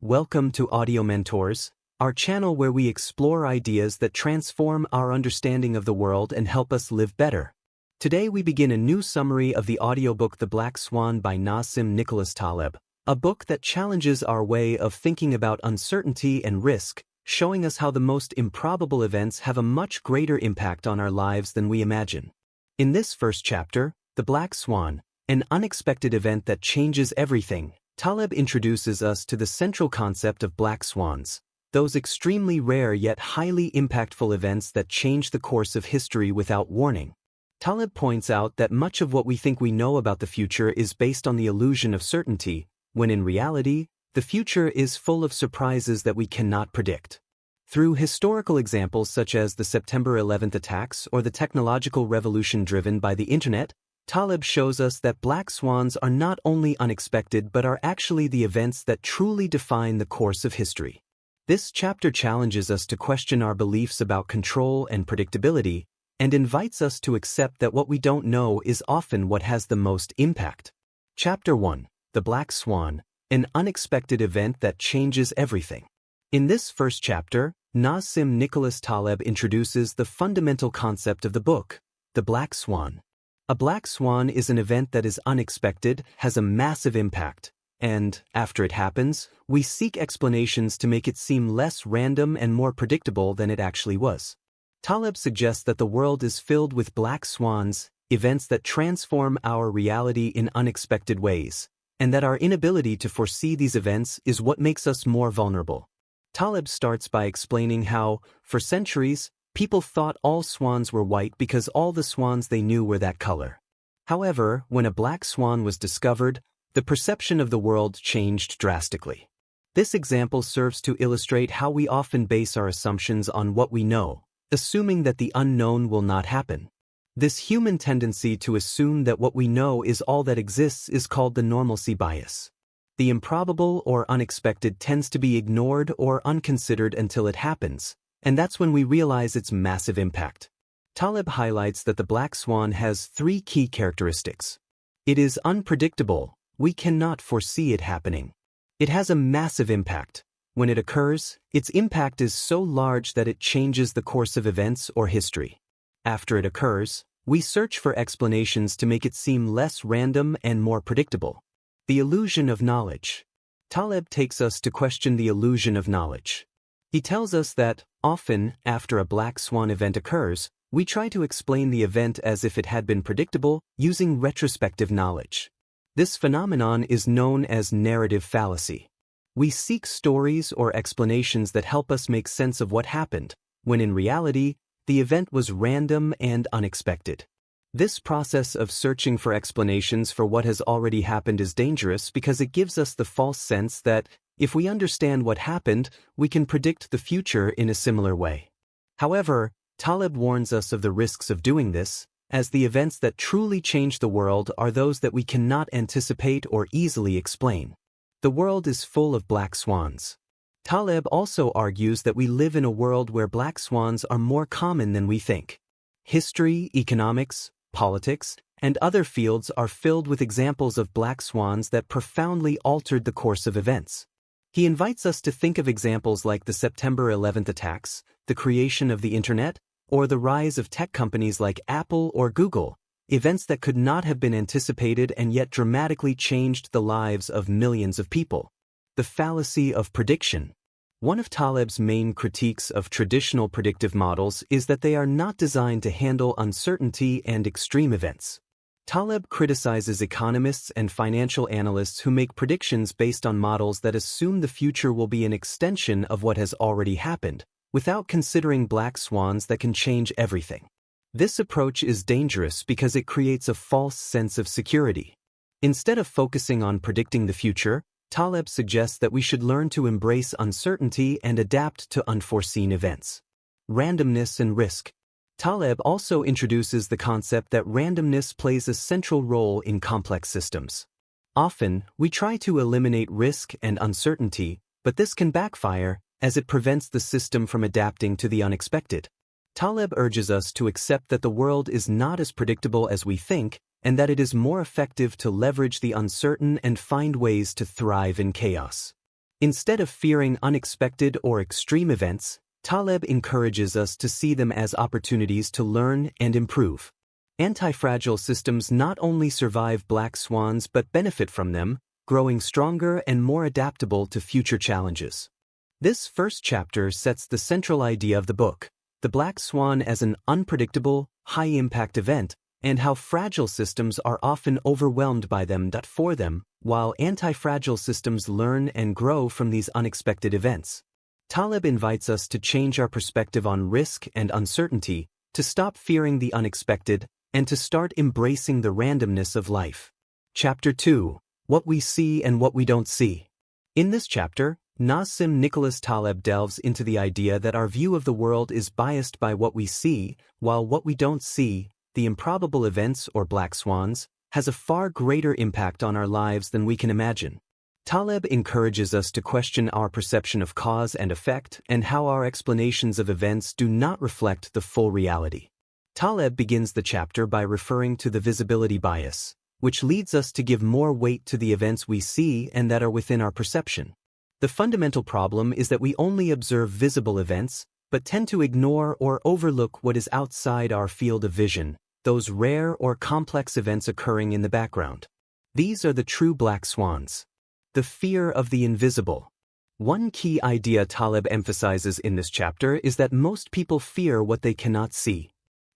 Welcome to Audio Mentors, our channel where we explore ideas that transform our understanding of the world and help us live better. Today we begin a new summary of the audiobook The Black Swan by Nassim Nicholas Taleb, a book that challenges our way of thinking about uncertainty and risk, showing us how the most improbable events have a much greater impact on our lives than we imagine. In this first chapter, The Black Swan, an unexpected event that changes everything, Taleb introduces us to the central concept of black swans, those extremely rare yet highly impactful events that change the course of history without warning. Taleb points out that much of what we think we know about the future is based on the illusion of certainty, when in reality, the future is full of surprises that we cannot predict. Through historical examples such as the September 11th attacks or the technological revolution driven by the Internet, Taleb shows us that black swans are not only unexpected but are actually the events that truly define the course of history. This chapter challenges us to question our beliefs about control and predictability, and invites us to accept that what we don't know is often what has the most impact. Chapter 1. The Black Swan, an unexpected event that changes everything. In this first chapter, Nassim Nicholas Taleb introduces the fundamental concept of the book, the black swan. A black swan is an event that is unexpected, has a massive impact, and, after it happens, we seek explanations to make it seem less random and more predictable than it actually was. Taleb suggests that the world is filled with black swans, events that transform our reality in unexpected ways, and that our inability to foresee these events is what makes us more vulnerable. Taleb starts by explaining how, for centuries, people thought all swans were white because all the swans they knew were that color. However, when a black swan was discovered, the perception of the world changed drastically. This example serves to illustrate how we often base our assumptions on what we know, assuming that the unknown will not happen. This human tendency to assume that what we know is all that exists is called the normalcy bias. The improbable or unexpected tends to be ignored or unconsidered until it happens, and that's when we realize its massive impact. Taleb highlights that the black swan has three key characteristics. It is unpredictable, we cannot foresee it happening. It has a massive impact. When it occurs, its impact is so large that it changes the course of events or history. After it occurs, we search for explanations to make it seem less random and more predictable. The illusion of knowledge. Taleb takes us to question the illusion of knowledge. He tells us that, often, after a black swan event occurs, we try to explain the event as if it had been predictable, using retrospective knowledge. This phenomenon is known as narrative fallacy. We seek stories or explanations that help us make sense of what happened, when in reality, the event was random and unexpected. This process of searching for explanations for what has already happened is dangerous because it gives us the false sense that, if we understand what happened, we can predict the future in a similar way. However, Taleb warns us of the risks of doing this, as the events that truly change the world are those that we cannot anticipate or easily explain. The world is full of black swans. Taleb also argues that we live in a world where black swans are more common than we think. History, economics, politics, and other fields are filled with examples of black swans that profoundly altered the course of events. He invites us to think of examples like the September 11th attacks, the creation of the Internet, or the rise of tech companies like Apple or Google, events that could not have been anticipated and yet dramatically changed the lives of millions of people. The fallacy of prediction. One of Taleb's main critiques of traditional predictive models is that they are not designed to handle uncertainty and extreme events. Taleb criticizes economists and financial analysts who make predictions based on models that assume the future will be an extension of what has already happened, without considering black swans that can change everything. This approach is dangerous because it creates a false sense of security. Instead of focusing on predicting the future, Taleb suggests that we should learn to embrace uncertainty and adapt to unforeseen events. Randomness and risk. Taleb also introduces the concept that randomness plays a central role in complex systems. Often, we try to eliminate risk and uncertainty, but this can backfire, as it prevents the system from adapting to the unexpected. Taleb urges us to accept that the world is not as predictable as we think, and that it is more effective to leverage the uncertain and find ways to thrive in chaos. Instead of fearing unexpected or extreme events, Taleb encourages us to see them as opportunities to learn and improve. Anti-fragile systems not only survive black swans but benefit from them, growing stronger and more adaptable to future challenges. This first chapter sets the central idea of the book, the black swan as an unpredictable, high-impact event, and how fragile systems are often overwhelmed by them. For them, while anti-fragile systems learn and grow from these unexpected events. Taleb invites us to change our perspective on risk and uncertainty, to stop fearing the unexpected, and to start embracing the randomness of life. Chapter 2. What we see and what we don't see. In this chapter, Nassim Nicholas Taleb delves into the idea that our view of the world is biased by what we see, while what we don't see, the improbable events or black swans, has a far greater impact on our lives than we can imagine. Taleb encourages us to question our perception of cause and effect and how our explanations of events do not reflect the full reality. Taleb begins the chapter by referring to the visibility bias, which leads us to give more weight to the events we see and that are within our perception. The fundamental problem is that we only observe visible events, but tend to ignore or overlook what is outside our field of vision, those rare or complex events occurring in the background. These are the true black swans. The fear of the invisible. One key idea Taleb emphasizes in this chapter is that most people fear what they cannot see.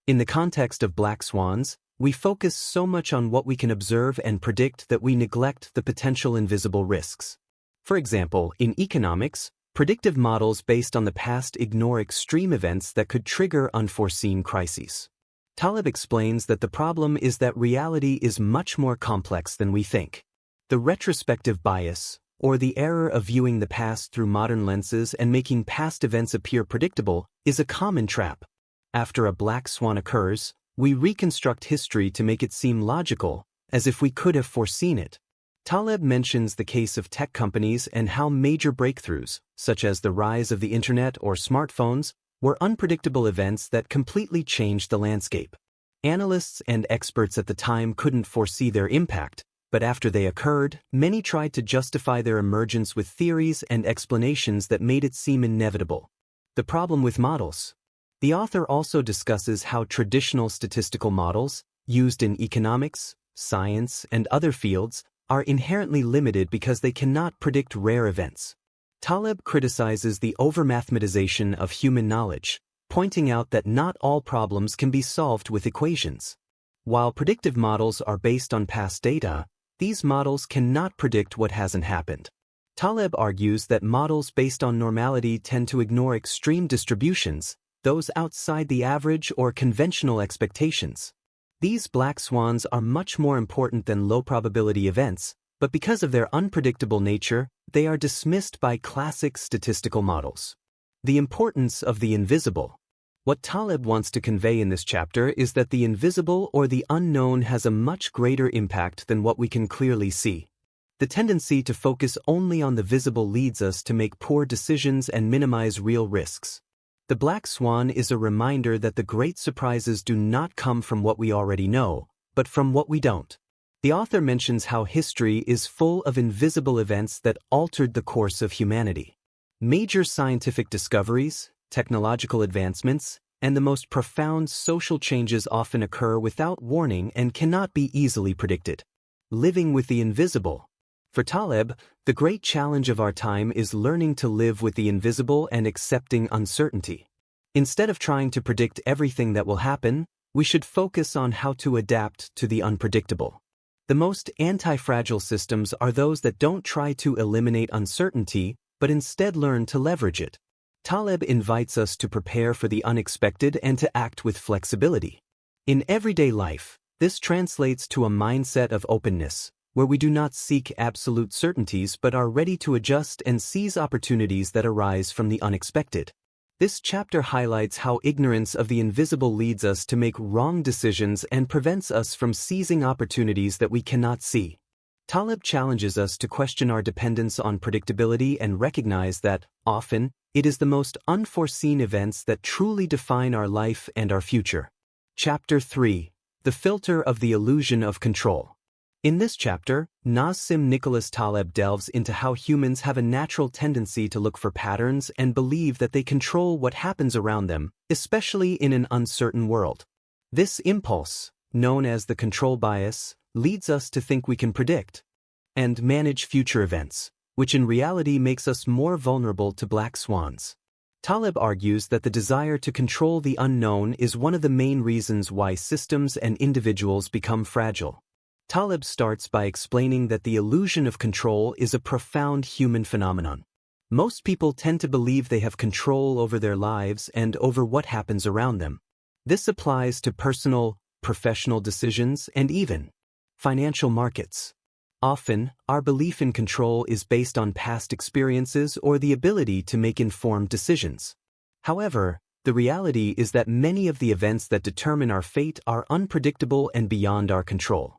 In the context of black swans, we focus so much on what we can observe and predict that we neglect the potential invisible risks. For example, in economics, predictive models based on the past ignore extreme events that could trigger unforeseen crises. Taleb explains that the problem is that reality is much more complex than we think. The retrospective bias, or the error of viewing the past through modern lenses and making past events appear predictable, is a common trap. After a black swan occurs, we reconstruct history to make it seem logical, as if we could have foreseen it. Taleb mentions the case of tech companies and how major breakthroughs, such as the rise of the internet or smartphones, were unpredictable events that completely changed the landscape. Analysts and experts at the time couldn't foresee their impact, but after they occurred, many tried to justify their emergence with theories and explanations that made it seem inevitable. The problem with models. The author also discusses how traditional statistical models, used in economics, science, and other fields, are inherently limited because they cannot predict rare events. Taleb criticizes the over-mathematization of human knowledge, pointing out that not all problems can be solved with equations. While predictive models are based on past data, these models cannot predict what hasn't happened. Taleb argues that models based on normality tend to ignore extreme distributions, those outside the average or conventional expectations. These black swans are much more important than low-probability events, but because of their unpredictable nature, they are dismissed by classic statistical models. The importance of the invisible. What Taleb wants to convey in this chapter is that the invisible or the unknown has a much greater impact than what we can clearly see. The tendency to focus only on the visible leads us to make poor decisions and minimize real risks. The black swan is a reminder that the great surprises do not come from what we already know, but from what we don't. The author mentions how history is full of invisible events that altered the course of humanity. Major scientific discoveries, technological advancements, and the most profound social changes often occur without warning and cannot be easily predicted. Living with the invisible. For Taleb, the great challenge of our time is learning to live with the invisible and accepting uncertainty. Instead of trying to predict everything that will happen, we should focus on how to adapt to the unpredictable. The most anti-fragile systems are those that don't try to eliminate uncertainty, but instead learn to leverage it. Taleb invites us to prepare for the unexpected and to act with flexibility. In everyday life, this translates to a mindset of openness, where we do not seek absolute certainties but are ready to adjust and seize opportunities that arise from the unexpected. This chapter highlights how ignorance of the invisible leads us to make wrong decisions and prevents us from seizing opportunities that we cannot see. Taleb challenges us to question our dependence on predictability and recognize that, often, it is the most unforeseen events that truly define our life and our future. Chapter 3. The Filter of the Illusion of Control. In this chapter, Nassim Nicholas Taleb delves into how humans have a natural tendency to look for patterns and believe that they control what happens around them, especially in an uncertain world. This impulse, known as the control bias, leads us to think we can predict and manage future events, which in reality makes us more vulnerable to black swans. Taleb argues that the desire to control the unknown is one of the main reasons why systems and individuals become fragile. Taleb starts by explaining that the illusion of control is a profound human phenomenon. Most people tend to believe they have control over their lives and over what happens around them. This applies to personal, professional decisions and even financial markets. Often, our belief in control is based on past experiences or the ability to make informed decisions. However, the reality is that many of the events that determine our fate are unpredictable and beyond our control.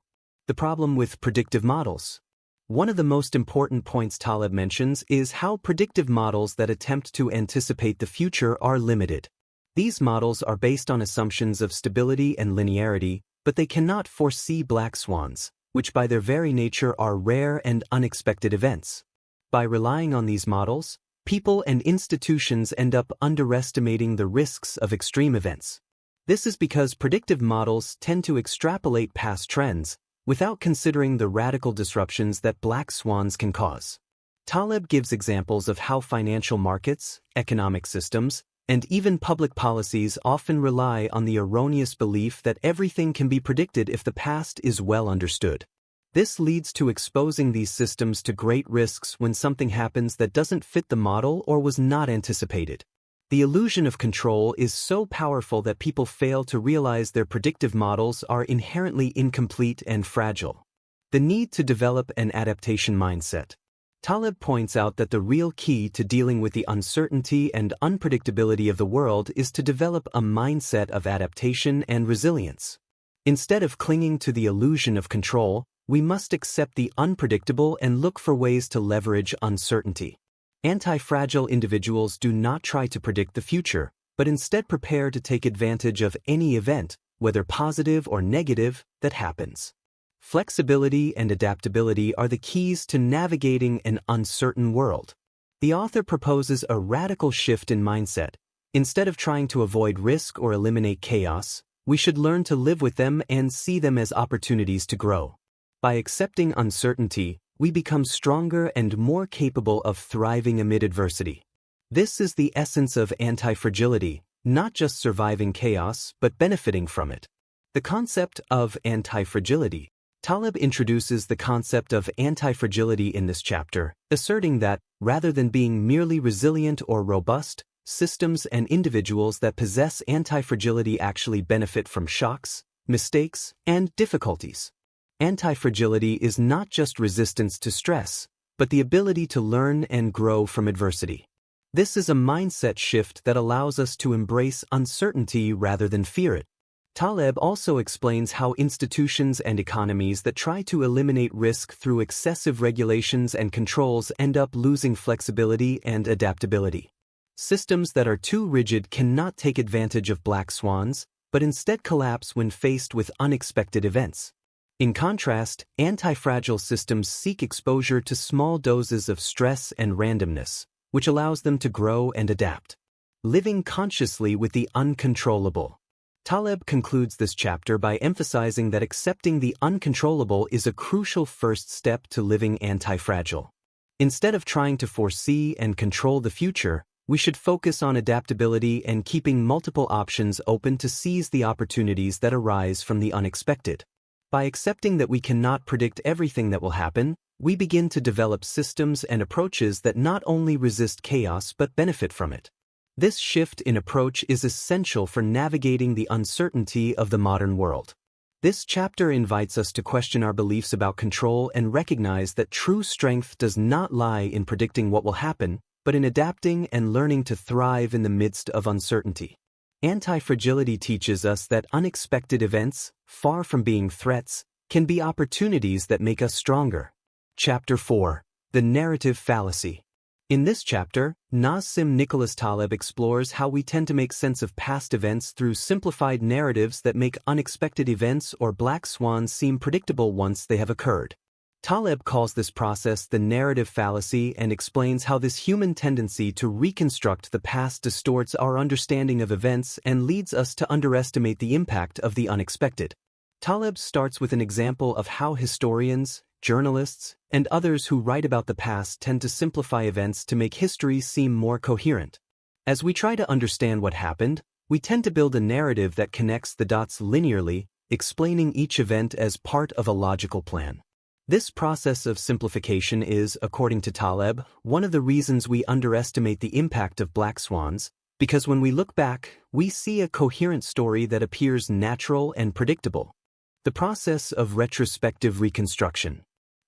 The problem with predictive models. One of the most important points Taleb mentions is how predictive models that attempt to anticipate the future are limited. These models are based on assumptions of stability and linearity, but they cannot foresee black swans, which by their very nature are rare and unexpected events. By relying on these models, people and institutions end up underestimating the risks of extreme events. This is because predictive models tend to extrapolate past trends, without considering the radical disruptions that black swans can cause. Taleb gives examples of how financial markets, economic systems, and even public policies often rely on the erroneous belief that everything can be predicted if the past is well understood. This leads to exposing these systems to great risks when something happens that doesn't fit the model or was not anticipated. The illusion of control is so powerful that people fail to realize their predictive models are inherently incomplete and fragile. The need to develop an adaptation mindset. Taleb points out that the real key to dealing with the uncertainty and unpredictability of the world is to develop a mindset of adaptation and resilience. Instead of clinging to the illusion of control, we must accept the unpredictable and look for ways to leverage uncertainty. Anti-fragile individuals do not try to predict the future, but instead prepare to take advantage of any event, whether positive or negative, that happens. Flexibility and adaptability are the keys to navigating an uncertain world. The author proposes a radical shift in mindset. Instead of trying to avoid risk or eliminate chaos, we should learn to live with them and see them as opportunities to grow. By accepting uncertainty, we become stronger and more capable of thriving amid adversity. This is the essence of anti-fragility, not just surviving chaos, but benefiting from it. The concept of anti-fragility. Taleb introduces the concept of anti-fragility in this chapter, asserting that, rather than being merely resilient or robust, systems and individuals that possess anti-fragility actually benefit from shocks, mistakes, and difficulties. Anti-fragility is not just resistance to stress, but the ability to learn and grow from adversity. This is a mindset shift that allows us to embrace uncertainty rather than fear it. Taleb also explains how institutions and economies that try to eliminate risk through excessive regulations and controls end up losing flexibility and adaptability. Systems that are too rigid cannot take advantage of black swans, but instead collapse when faced with unexpected events. In contrast, anti-fragile systems seek exposure to small doses of stress and randomness, which allows them to grow and adapt. Living consciously with the uncontrollable. Taleb concludes this chapter by emphasizing that accepting the uncontrollable is a crucial first step to living anti-fragile. Instead of trying to foresee and control the future, we should focus on adaptability and keeping multiple options open to seize the opportunities that arise from the unexpected. By accepting that we cannot predict everything that will happen, we begin to develop systems and approaches that not only resist chaos but benefit from it. This shift in approach is essential for navigating the uncertainty of the modern world. This chapter invites us to question our beliefs about control and recognize that true strength does not lie in predicting what will happen, but in adapting and learning to thrive in the midst of uncertainty. Anti-fragility teaches us that unexpected events, far from being threats, can be opportunities that make us stronger. Chapter 4. The Narrative Fallacy. In this chapter, Nassim Nicholas Taleb explores how we tend to make sense of past events through simplified narratives that make unexpected events or black swans seem predictable once they have occurred. Taleb calls this process the narrative fallacy and explains how this human tendency to reconstruct the past distorts our understanding of events and leads us to underestimate the impact of the unexpected. Taleb starts with an example of how historians, journalists, and others who write about the past tend to simplify events to make history seem more coherent. As we try to understand what happened, we tend to build a narrative that connects the dots linearly, explaining each event as part of a logical plan. This process of simplification is, according to Taleb, one of the reasons we underestimate the impact of black swans, because when we look back, we see a coherent story that appears natural and predictable. The process of retrospective reconstruction.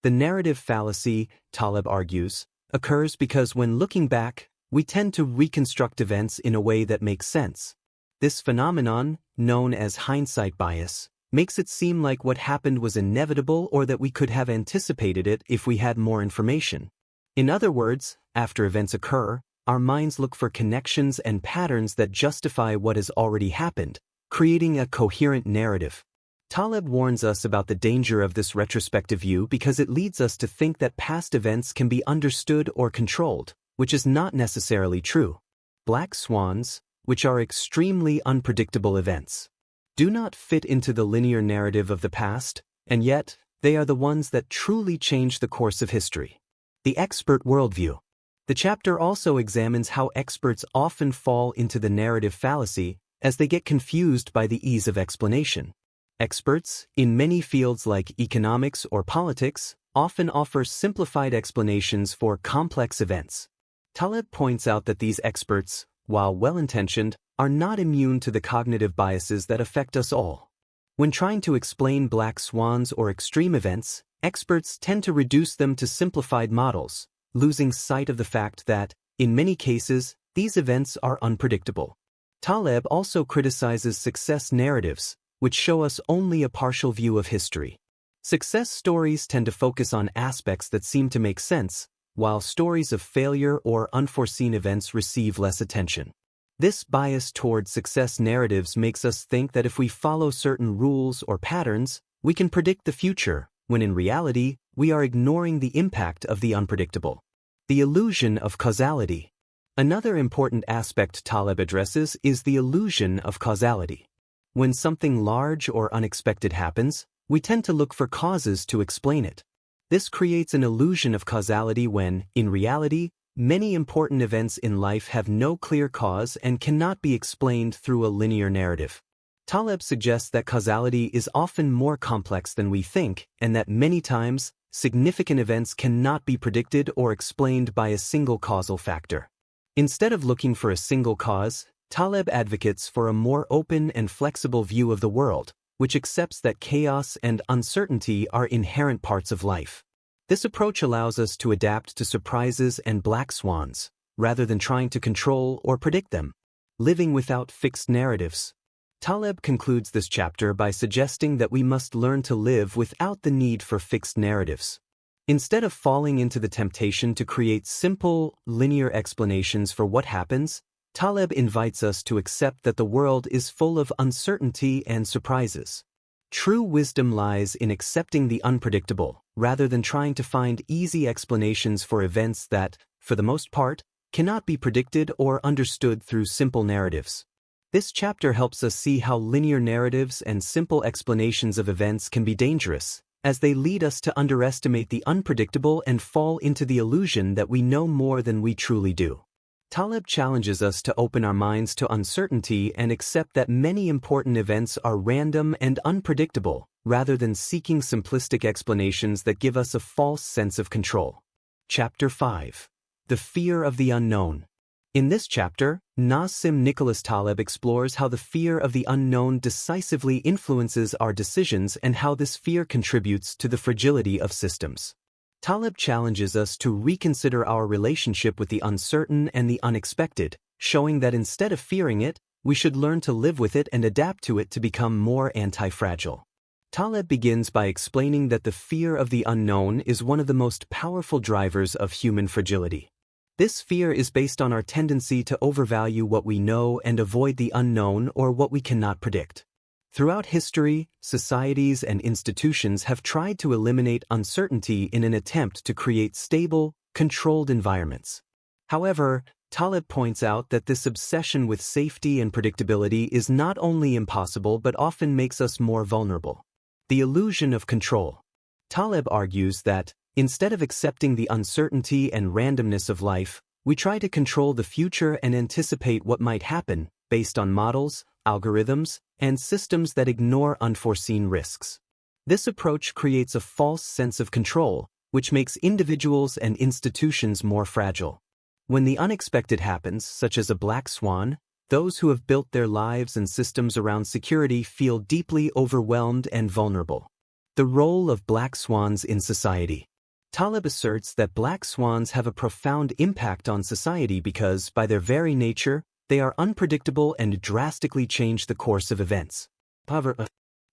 The narrative fallacy, Taleb argues, occurs because when looking back, we tend to reconstruct events in a way that makes sense. This phenomenon, known as hindsight bias, makes it seem like what happened was inevitable or that we could have anticipated it if we had more information. In other words, after events occur, our minds look for connections and patterns that justify what has already happened, creating a coherent narrative. Taleb warns us about the danger of this retrospective view because it leads us to think that past events can be understood or controlled, which is not necessarily true. Black swans, which are extremely unpredictable events, do not fit into the linear narrative of the past, and yet, they are the ones that truly change the course of history. The expert worldview. The chapter also examines how experts often fall into the narrative fallacy as they get confused by the ease of explanation. Experts, in many fields like economics or politics, often offer simplified explanations for complex events. Taleb points out that these experts, while well-intentioned, are not immune to the cognitive biases that affect us all. When trying to explain black swans or extreme events, experts tend to reduce them to simplified models, losing sight of the fact that, in many cases, these events are unpredictable. Taleb also criticizes success narratives, which show us only a partial view of history. Success stories tend to focus on aspects that seem to make sense, while stories of failure or unforeseen events receive less attention. This bias toward success narratives makes us think that if we follow certain rules or patterns, we can predict the future, when in reality, we are ignoring the impact of the unpredictable. The illusion of causality. Another important aspect Taleb addresses is the illusion of causality. When something large or unexpected happens, we tend to look for causes to explain it. This creates an illusion of causality when, in reality, many important events in life have no clear cause and cannot be explained through a linear narrative. Taleb suggests that causality is often more complex than we think, and that many times, significant events cannot be predicted or explained by a single causal factor. Instead of looking for a single cause, Taleb advocates for a more open and flexible view of the world, which accepts that chaos and uncertainty are inherent parts of life. This approach allows us to adapt to surprises and black swans, rather than trying to control or predict them. Living without fixed narratives. Taleb concludes this chapter by suggesting that we must learn to live without the need for fixed narratives. Instead of falling into the temptation to create simple, linear explanations for what happens, Taleb invites us to accept that the world is full of uncertainty and surprises. True wisdom lies in accepting the unpredictable, rather than trying to find easy explanations for events that, for the most part, cannot be predicted or understood through simple narratives. This chapter helps us see how linear narratives and simple explanations of events can be dangerous, as they lead us to underestimate the unpredictable and fall into the illusion that we know more than we truly do. Taleb challenges us to open our minds to uncertainty and accept that many important events are random and unpredictable, rather than seeking simplistic explanations that give us a false sense of control. Chapter 5. The Fear of the Unknown. In this chapter, Nassim Nicholas Taleb explores how the fear of the unknown decisively influences our decisions and how this fear contributes to the fragility of systems. Taleb challenges us to reconsider our relationship with the uncertain and the unexpected, showing that instead of fearing it, we should learn to live with it and adapt to it to become more anti-fragile. Taleb begins by explaining that the fear of the unknown is one of the most powerful drivers of human fragility. This fear is based on our tendency to overvalue what we know and avoid the unknown or what we cannot predict. Throughout history, societies and institutions have tried to eliminate uncertainty in an attempt to create stable, controlled environments. However, Taleb points out that this obsession with safety and predictability is not only impossible but often makes us more vulnerable. The illusion of control. Taleb argues that, instead of accepting the uncertainty and randomness of life, we try to control the future and anticipate what might happen, based on models, algorithms, and systems that ignore unforeseen risks. This approach creates a false sense of control, which makes individuals and institutions more fragile. When the unexpected happens, such as a black swan, those who have built their lives and systems around security feel deeply overwhelmed and vulnerable. The role of black swans in society. Taleb asserts that black swans have a profound impact on society because, by their very nature, they are unpredictable and drastically change the course of events. However,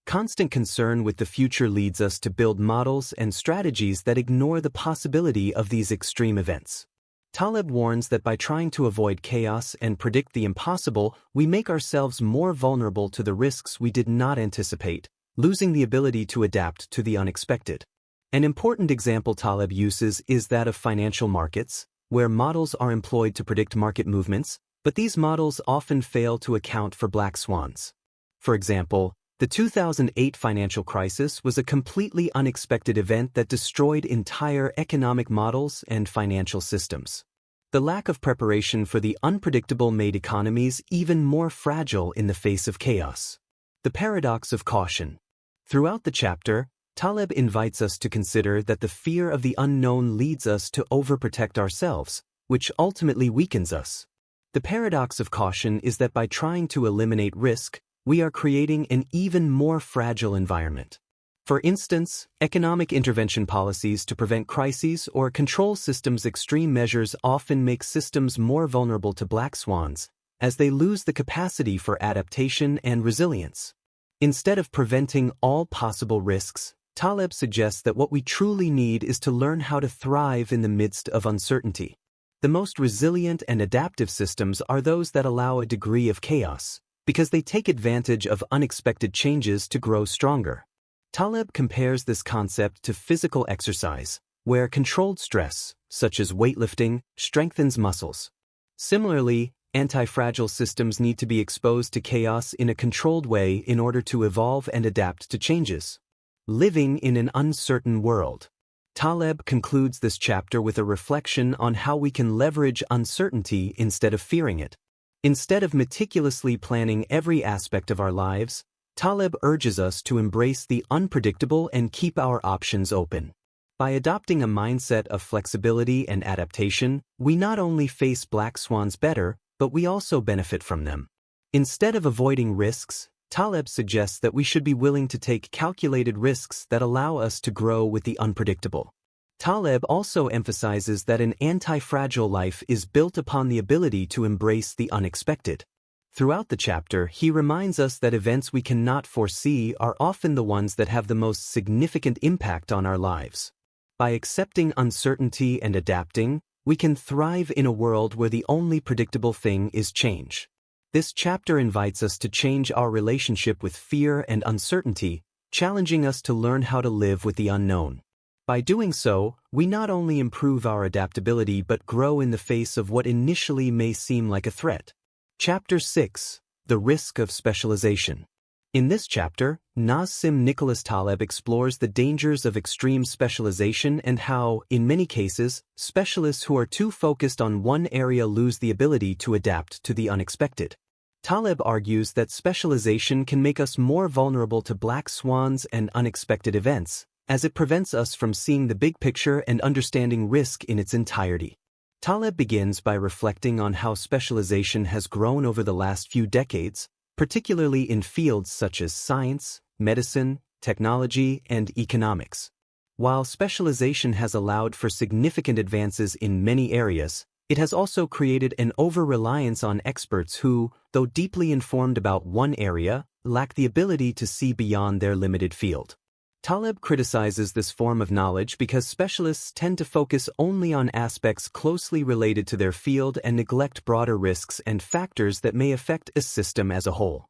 constant concern with the future leads us to build models and strategies that ignore the possibility of these extreme events. Taleb warns that by trying to avoid chaos and predict the impossible, we make ourselves more vulnerable to the risks we did not anticipate, losing the ability to adapt to the unexpected. An important example Taleb uses is that of financial markets, where models are employed to predict market movements, but these models often fail to account for black swans. For example, the 2008 financial crisis was a completely unexpected event that destroyed entire economic models and financial systems. The lack of preparation for the unpredictable made economies even more fragile in the face of chaos. The paradox of caution. Throughout the chapter, Taleb invites us to consider that the fear of the unknown leads us to overprotect ourselves, which ultimately weakens us. The paradox of caution is that by trying to eliminate risk, we are creating an even more fragile environment. For instance, economic intervention policies to prevent crises or control systems' extreme measures often make systems more vulnerable to black swans, as they lose the capacity for adaptation and resilience. Instead of preventing all possible risks, Taleb suggests that what we truly need is to learn how to thrive in the midst of uncertainty. The most resilient and adaptive systems are those that allow a degree of chaos, because they take advantage of unexpected changes to grow stronger. Taleb compares this concept to physical exercise, where controlled stress, such as weightlifting, strengthens muscles. Similarly, anti-fragile systems need to be exposed to chaos in a controlled way in order to evolve and adapt to changes. Living in an uncertain world. Taleb concludes this chapter with a reflection on how we can leverage uncertainty instead of fearing it. Instead of meticulously planning every aspect of our lives, Taleb urges us to embrace the unpredictable and keep our options open. By adopting a mindset of flexibility and adaptation, we not only face black swans better, but we also benefit from them. Instead of avoiding risks, Taleb suggests that we should be willing to take calculated risks that allow us to grow with the unpredictable. Taleb also emphasizes that an anti-fragile life is built upon the ability to embrace the unexpected. Throughout the chapter, he reminds us that events we cannot foresee are often the ones that have the most significant impact on our lives. By accepting uncertainty and adapting, we can thrive in a world where the only predictable thing is change. This chapter invites us to change our relationship with fear and uncertainty, challenging us to learn how to live with the unknown. By doing so, we not only improve our adaptability but grow in the face of what initially may seem like a threat. Chapter 6. The Risk of Specialization. In this chapter, Nassim Nicholas Taleb explores the dangers of extreme specialization and how, in many cases, specialists who are too focused on one area lose the ability to adapt to the unexpected. Taleb argues that specialization can make us more vulnerable to black swans and unexpected events, as it prevents us from seeing the big picture and understanding risk in its entirety. Taleb begins by reflecting on how specialization has grown over the last few decades, particularly in fields such as science, medicine, technology, and economics. While specialization has allowed for significant advances in many areas, it has also created an over-reliance on experts who, though deeply informed about one area, lack the ability to see beyond their limited field. Taleb criticizes this form of knowledge because specialists tend to focus only on aspects closely related to their field and neglect broader risks and factors that may affect a system as a whole.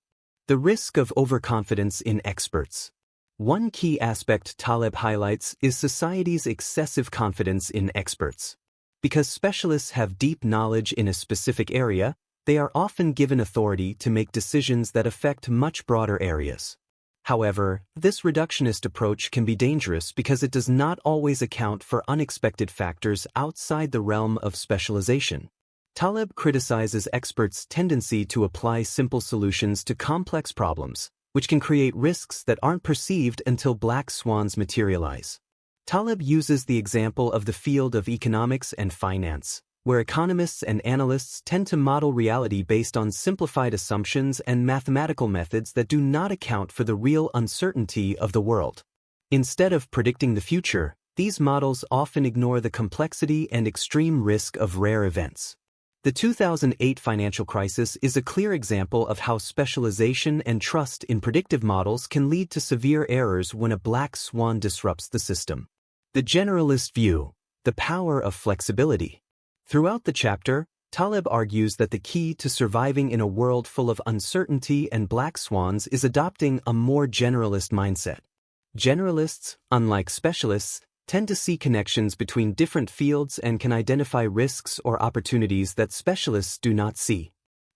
The risk of overconfidence in experts. One key aspect Taleb highlights is society's excessive confidence in experts. Because specialists have deep knowledge in a specific area, they are often given authority to make decisions that affect much broader areas. However, this reductionist approach can be dangerous because it does not always account for unexpected factors outside the realm of specialization. Taleb criticizes experts' tendency to apply simple solutions to complex problems, which can create risks that aren't perceived until black swans materialize. Taleb uses the example of the field of economics and finance, where economists and analysts tend to model reality based on simplified assumptions and mathematical methods that do not account for the real uncertainty of the world. Instead of predicting the future, these models often ignore the complexity and extreme risk of rare events. The 2008 financial crisis is a clear example of how specialization and trust in predictive models can lead to severe errors when a black swan disrupts the system. The generalist view, the power of flexibility. Throughout the chapter, Taleb argues that the key to surviving in a world full of uncertainty and black swans is adopting a more generalist mindset. Generalists, unlike specialists, tend to see connections between different fields and can identify risks or opportunities that specialists do not see.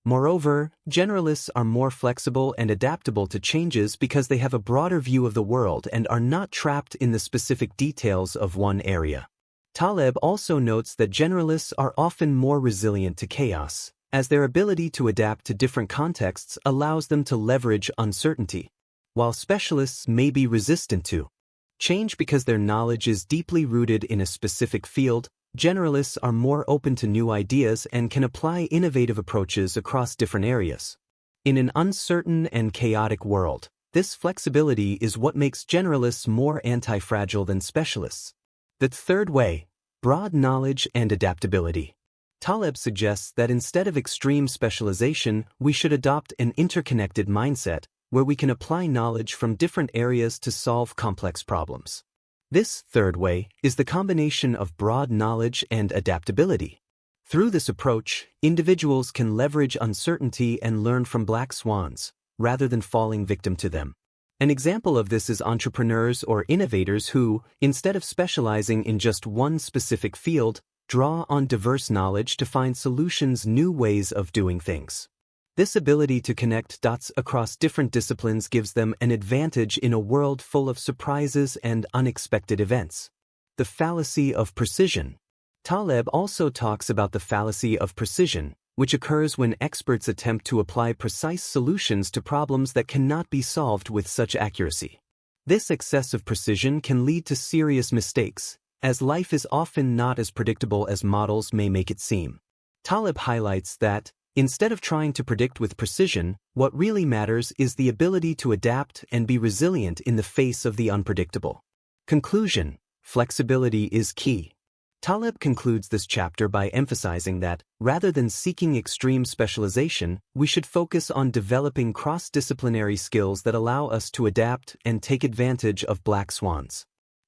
Moreover, generalists are more flexible and adaptable to changes because they have a broader view of the world and are not trapped in the specific details of one area. Taleb also notes that generalists are often more resilient to chaos, as their ability to adapt to different contexts allows them to leverage uncertainty, while specialists may be resistant to change because their knowledge is deeply rooted in a specific field. Generalists are more open to new ideas and can apply innovative approaches across different areas. In an uncertain and chaotic world, this flexibility is what makes generalists more anti-fragile than specialists. The third way, broad knowledge and adaptability. Taleb suggests that instead of extreme specialization, we should adopt an interconnected mindset, where we can apply knowledge from different areas to solve complex problems. This third way is the combination of broad knowledge and adaptability. Through this approach, individuals can leverage uncertainty and learn from black swans, rather than falling victim to them. An example of this is entrepreneurs or innovators who, instead of specializing in just one specific field, draw on diverse knowledge to find solutions, new ways of doing things. This ability to connect dots across different disciplines gives them an advantage in a world full of surprises and unexpected events. The fallacy of precision. Taleb also talks about the fallacy of precision, which occurs when experts attempt to apply precise solutions to problems that cannot be solved with such accuracy. This excessive precision can lead to serious mistakes, as life is often not as predictable as models may make it seem. Taleb highlights that, instead of trying to predict with precision, what really matters is the ability to adapt and be resilient in the face of the unpredictable. Conclusion: flexibility is key. Taleb concludes this chapter by emphasizing that, rather than seeking extreme specialization, we should focus on developing cross-disciplinary skills that allow us to adapt and take advantage of black swans.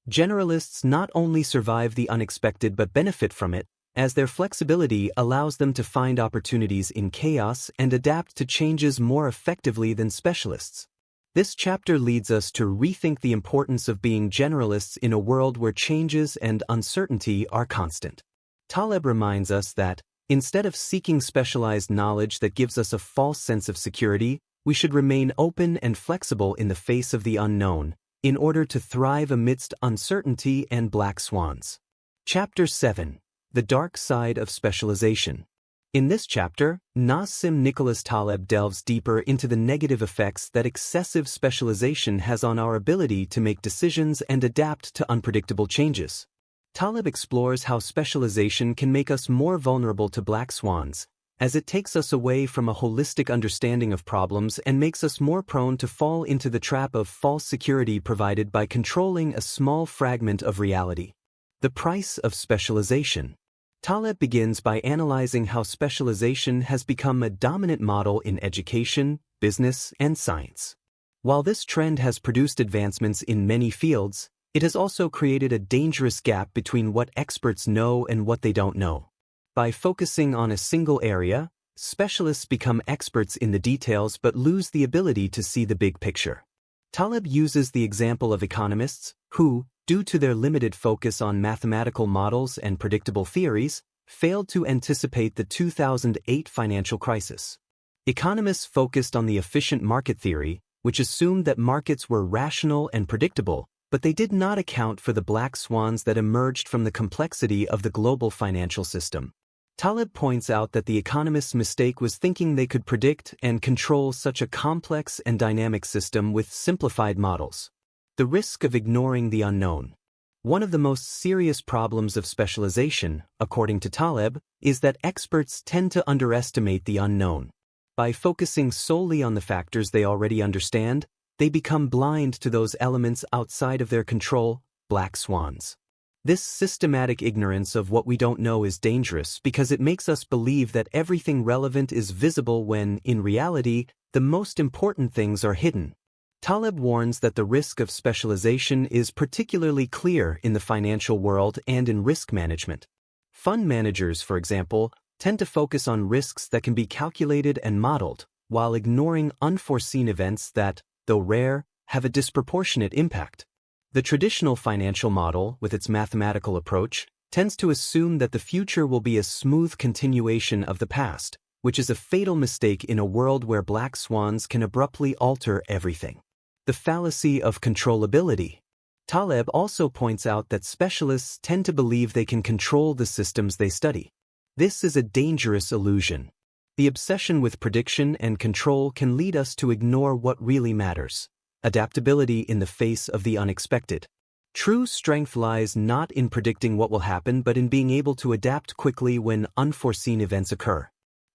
Generalists not only survive the unexpected but benefit from it, as their flexibility allows them to find opportunities in chaos and adapt to changes more effectively than specialists. This chapter leads us to rethink the importance of being generalists in a world where changes and uncertainty are constant. Taleb reminds us that, instead of seeking specialized knowledge that gives us a false sense of security, we should remain open and flexible in the face of the unknown, in order to thrive amidst uncertainty and black swans. Chapter 7. The Dark Side of Specialization. In this chapter, Nassim Nicholas Taleb delves deeper into the negative effects that excessive specialization has on our ability to make decisions and adapt to unpredictable changes. Taleb explores how specialization can make us more vulnerable to black swans, as it takes us away from a holistic understanding of problems and makes us more prone to fall into the trap of false security provided by controlling a small fragment of reality. The price of specialization. Taleb begins by analyzing how specialization has become a dominant model in education, business, and science. While this trend has produced advancements in many fields, it has also created a dangerous gap between what experts know and what they don't know. By focusing on a single area, specialists become experts in the details but lose the ability to see the big picture. Taleb uses the example of economists who, due to their limited focus on mathematical models and predictable theories, failed to anticipate the 2008 financial crisis. Economists focused on the efficient market theory, which assumed that markets were rational and predictable, but they did not account for the black swans that emerged from the complexity of the global financial system. Taleb points out that the economists' mistake was thinking they could predict and control such a complex and dynamic system with simplified models. The risk of ignoring the unknown. One of the most serious problems of specialization, according to Taleb, is that experts tend to underestimate the unknown. By focusing solely on the factors they already understand, they become blind to those elements outside of their control, black swans. This systematic ignorance of what we don't know is dangerous because it makes us believe that everything relevant is visible when, in reality, the most important things are hidden. Taleb warns that the risk of specialization is particularly clear in the financial world and in risk management. Fund managers, for example, tend to focus on risks that can be calculated and modeled, while ignoring unforeseen events that, though rare, have a disproportionate impact. The traditional financial model, with its mathematical approach, tends to assume that the future will be a smooth continuation of the past, which is a fatal mistake in a world where black swans can abruptly alter everything. The fallacy of controllability. Taleb also points out that specialists tend to believe they can control the systems they study. This is a dangerous illusion. The obsession with prediction and control can lead us to ignore what really matters: adaptability in the face of the unexpected. True strength lies not in predicting what will happen but in being able to adapt quickly when unforeseen events occur.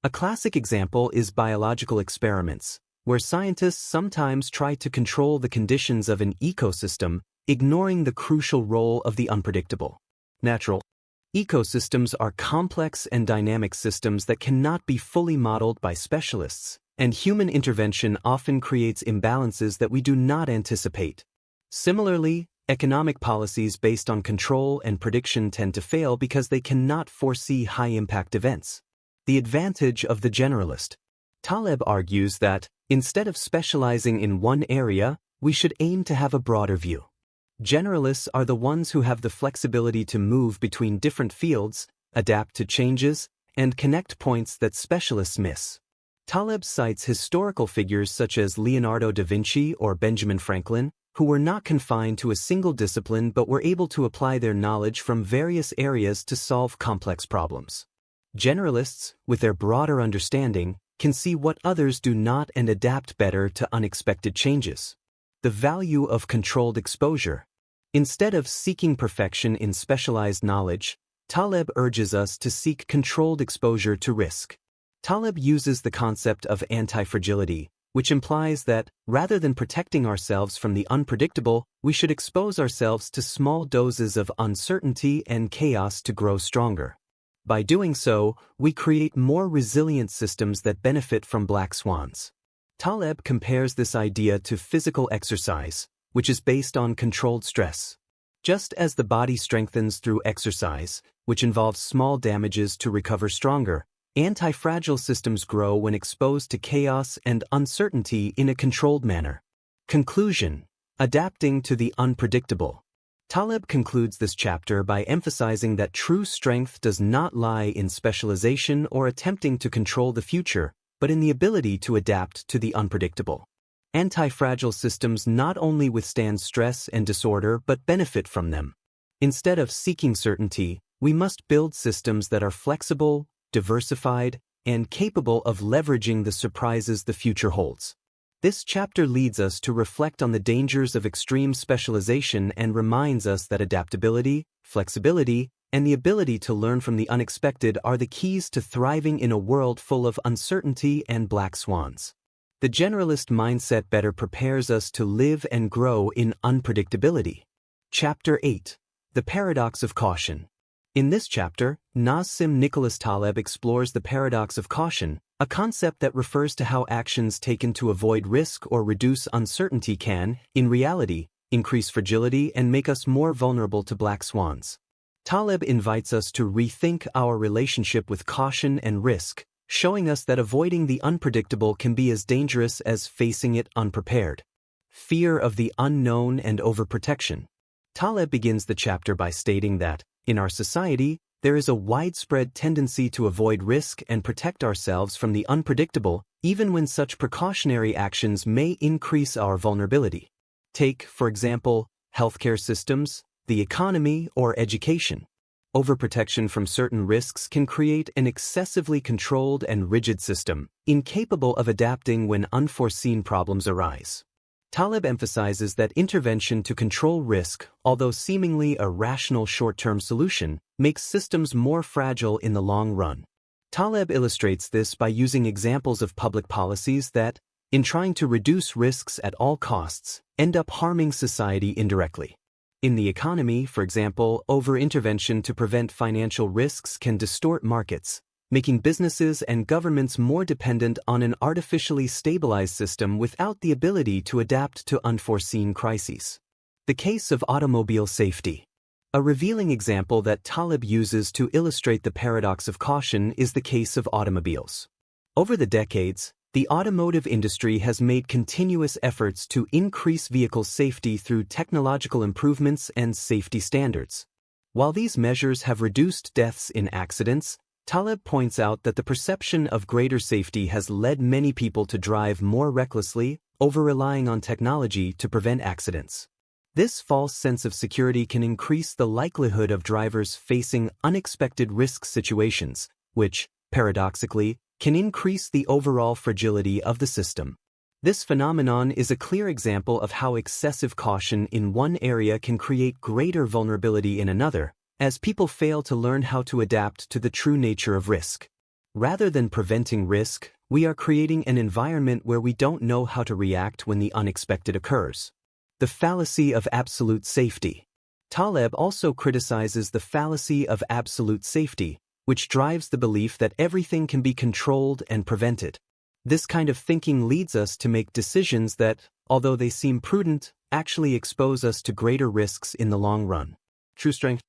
A classic example is biological experiments, where scientists sometimes try to control the conditions of an ecosystem, ignoring the crucial role of the unpredictable. Natural ecosystems are complex and dynamic systems that cannot be fully modeled by specialists, and human intervention often creates imbalances that we do not anticipate. Similarly, economic policies based on control and prediction tend to fail because they cannot foresee high-impact events. The advantage of the generalist. Taleb argues that, instead of specializing in one area, we should aim to have a broader view. Generalists are the ones who have the flexibility to move between different fields, adapt to changes, and connect points that specialists miss. Taleb cites historical figures such as Leonardo da Vinci or Benjamin Franklin, who were not confined to a single discipline but were able to apply their knowledge from various areas to solve complex problems. Generalists, with their broader understanding, can see what others do not and adapt better to unexpected changes. The value of controlled exposure. Instead of seeking perfection in specialized knowledge, Taleb urges us to seek controlled exposure to risk. Taleb uses the concept of anti-fragility, which implies that, rather than protecting ourselves from the unpredictable, we should expose ourselves to small doses of uncertainty and chaos to grow stronger. By doing so, we create more resilient systems that benefit from black swans. Taleb compares this idea to physical exercise, which is based on controlled stress. Just as the body strengthens through exercise, which involves small damages to recover stronger, anti-fragile systems grow when exposed to chaos and uncertainty in a controlled manner. Conclusion: adapting to the unpredictable. Taleb concludes this chapter by emphasizing that true strength does not lie in specialization or attempting to control the future, but in the ability to adapt to the unpredictable. Anti-fragile systems not only withstand stress and disorder but benefit from them. Instead of seeking certainty, we must build systems that are flexible, diversified, and capable of leveraging the surprises the future holds. This chapter leads us to reflect on the dangers of extreme specialization and reminds us that adaptability, flexibility, and the ability to learn from the unexpected are the keys to thriving in a world full of uncertainty and black swans. The generalist mindset better prepares us to live and grow in unpredictability. Chapter 8. The Paradox of Caution. In this chapter, Nassim Nicholas Taleb explores the paradox of caution, a concept that refers to how actions taken to avoid risk or reduce uncertainty can, in reality, increase fragility and make us more vulnerable to black swans. Taleb invites us to rethink our relationship with caution and risk, showing us that avoiding the unpredictable can be as dangerous as facing it unprepared. Fear of the unknown and overprotection. Taleb begins the chapter by stating that, in our society, there is a widespread tendency to avoid risk and protect ourselves from the unpredictable, even when such precautionary actions may increase our vulnerability. Take, for example, healthcare systems, the economy, or education. Overprotection from certain risks can create an excessively controlled and rigid system, incapable of adapting when unforeseen problems arise. Taleb emphasizes that intervention to control risk, although seemingly a rational short-term solution, makes systems more fragile in the long run. Taleb illustrates this by using examples of public policies that, in trying to reduce risks at all costs, end up harming society indirectly. In the economy, for example, over-intervention to prevent financial risks can distort markets, making businesses and governments more dependent on an artificially stabilized system without the ability to adapt to unforeseen crises. The case of automobile safety. A revealing example that Taleb uses to illustrate the paradox of caution is the case of automobiles. Over the decades, the automotive industry has made continuous efforts to increase vehicle safety through technological improvements and safety standards. While these measures have reduced deaths in accidents, Taleb points out that the perception of greater safety has led many people to drive more recklessly, over-relying on technology to prevent accidents. This false sense of security can increase the likelihood of drivers facing unexpected risk situations, which, paradoxically, can increase the overall fragility of the system. This phenomenon is a clear example of how excessive caution in one area can create greater vulnerability in another, as people fail to learn how to adapt to the true nature of risk. Rather than preventing risk, we are creating an environment where we don't know how to react when the unexpected occurs. The fallacy of absolute safety. Taleb also criticizes the fallacy of absolute safety, which drives the belief that everything can be controlled and prevented. This kind of thinking leads us to make decisions that, although they seem prudent, actually expose us to greater risks in the long run. True strength,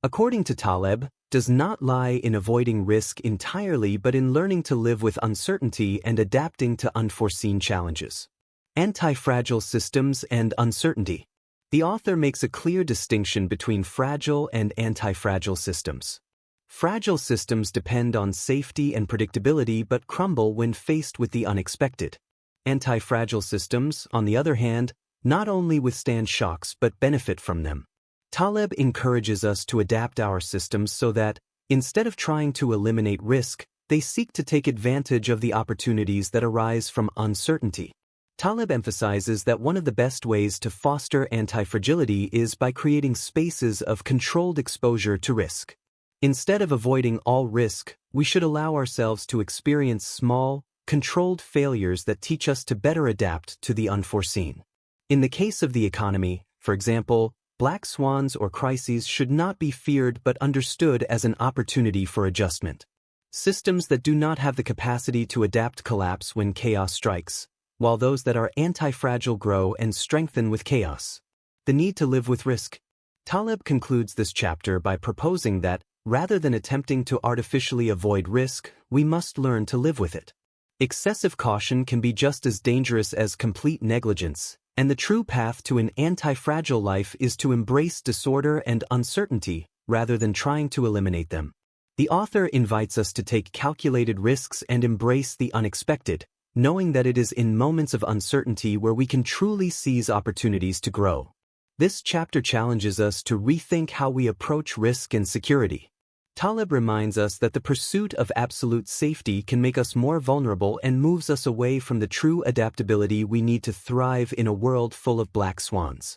according to Taleb, does not lie in avoiding risk entirely but in learning to live with uncertainty and adapting to unforeseen challenges. Anti-fragile systems and uncertainty. The author makes a clear distinction between fragile and anti-fragile systems. Fragile systems depend on safety and predictability but crumble when faced with the unexpected. Anti-fragile systems, on the other hand, not only withstand shocks but benefit from them. Taleb encourages us to adapt our systems so that, instead of trying to eliminate risk, they seek to take advantage of the opportunities that arise from uncertainty. Taleb emphasizes that one of the best ways to foster anti-fragility is by creating spaces of controlled exposure to risk. Instead of avoiding all risk, we should allow ourselves to experience small, controlled failures that teach us to better adapt to the unforeseen. In the case of the economy, for example, black swans or crises should not be feared but understood as an opportunity for adjustment. Systems that do not have the capacity to adapt collapse when chaos strikes, while those that are anti-fragile grow and strengthen with chaos. The need to live with risk. Taleb concludes this chapter by proposing that, rather than attempting to artificially avoid risk, we must learn to live with it. Excessive caution can be just as dangerous as complete negligence, and the true path to an anti-fragile life is to embrace disorder and uncertainty rather than trying to eliminate them. The author invites us to take calculated risks and embrace the unexpected, knowing that it is in moments of uncertainty where we can truly seize opportunities to grow. This chapter challenges us to rethink how we approach risk and security. Taleb reminds us that the pursuit of absolute safety can make us more vulnerable and moves us away from the true adaptability we need to thrive in a world full of black swans.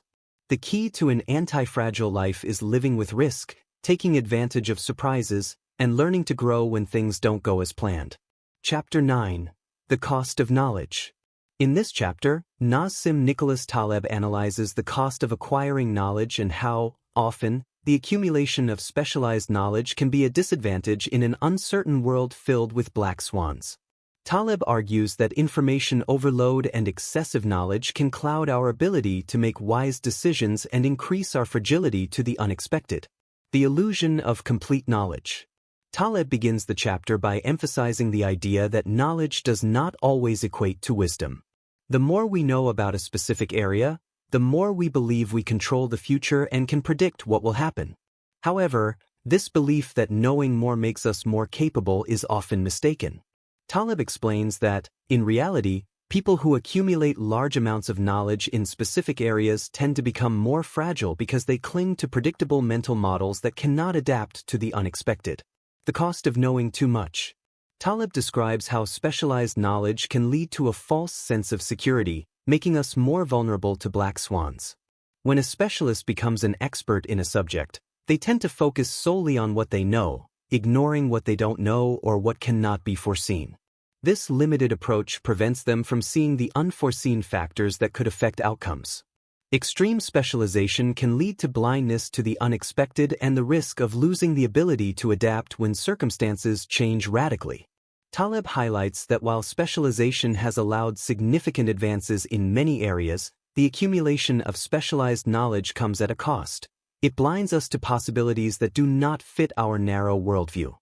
The key to an anti-fragile life is living with risk, taking advantage of surprises, and learning to grow when things don't go as planned. Chapter 9. The Cost of Knowledge. In this chapter, Nassim Nicholas Taleb analyzes the cost of acquiring knowledge and how, often, the accumulation of specialized knowledge can be a disadvantage in an uncertain world filled with black swans. Taleb argues that information overload and excessive knowledge can cloud our ability to make wise decisions and increase our fragility to the unexpected. The illusion of complete knowledge. Taleb begins the chapter by emphasizing the idea that knowledge does not always equate to wisdom. The more we know about a specific area, the more we believe we control the future and can predict what will happen. However, this belief that knowing more makes us more capable is often mistaken. Taleb explains that, in reality, people who accumulate large amounts of knowledge in specific areas tend to become more fragile because they cling to predictable mental models that cannot adapt to the unexpected. The cost of knowing too much. Taleb describes how specialized knowledge can lead to a false sense of security, making us more vulnerable to black swans. When a specialist becomes an expert in a subject, they tend to focus solely on what they know, ignoring what they don't know or what cannot be foreseen. This limited approach prevents them from seeing the unforeseen factors that could affect outcomes. Extreme specialization can lead to blindness to the unexpected and the risk of losing the ability to adapt when circumstances change radically. Taleb highlights that while specialization has allowed significant advances in many areas, the accumulation of specialized knowledge comes at a cost. It blinds us to possibilities that do not fit our narrow worldview.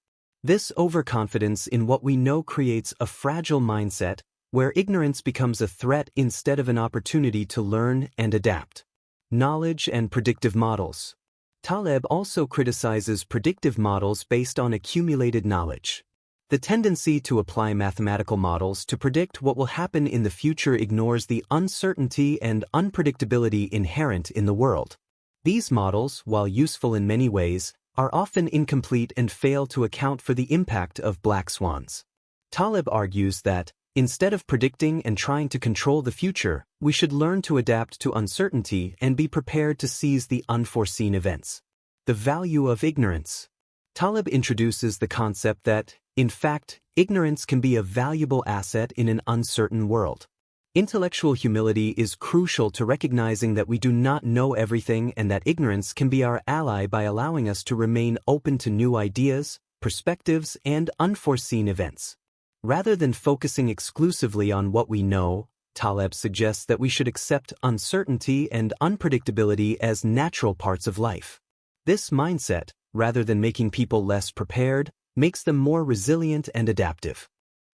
This overconfidence in what we know creates a fragile mindset where ignorance becomes a threat instead of an opportunity to learn and adapt. Knowledge and predictive models. Taleb also criticizes predictive models based on accumulated knowledge. The tendency to apply mathematical models to predict what will happen in the future ignores the uncertainty and unpredictability inherent in the world. These models, while useful in many ways, are often incomplete and fail to account for the impact of black swans. Taleb argues that, instead of predicting and trying to control the future, we should learn to adapt to uncertainty and be prepared to seize the unforeseen events. The value of ignorance. Taleb introduces the concept that, in fact, ignorance can be a valuable asset in an uncertain world. Intellectual humility is crucial to recognizing that we do not know everything and that ignorance can be our ally by allowing us to remain open to new ideas, perspectives, and unforeseen events. Rather than focusing exclusively on what we know, Taleb suggests that we should accept uncertainty and unpredictability as natural parts of life. This mindset, rather than making people less prepared, makes them more resilient and adaptive.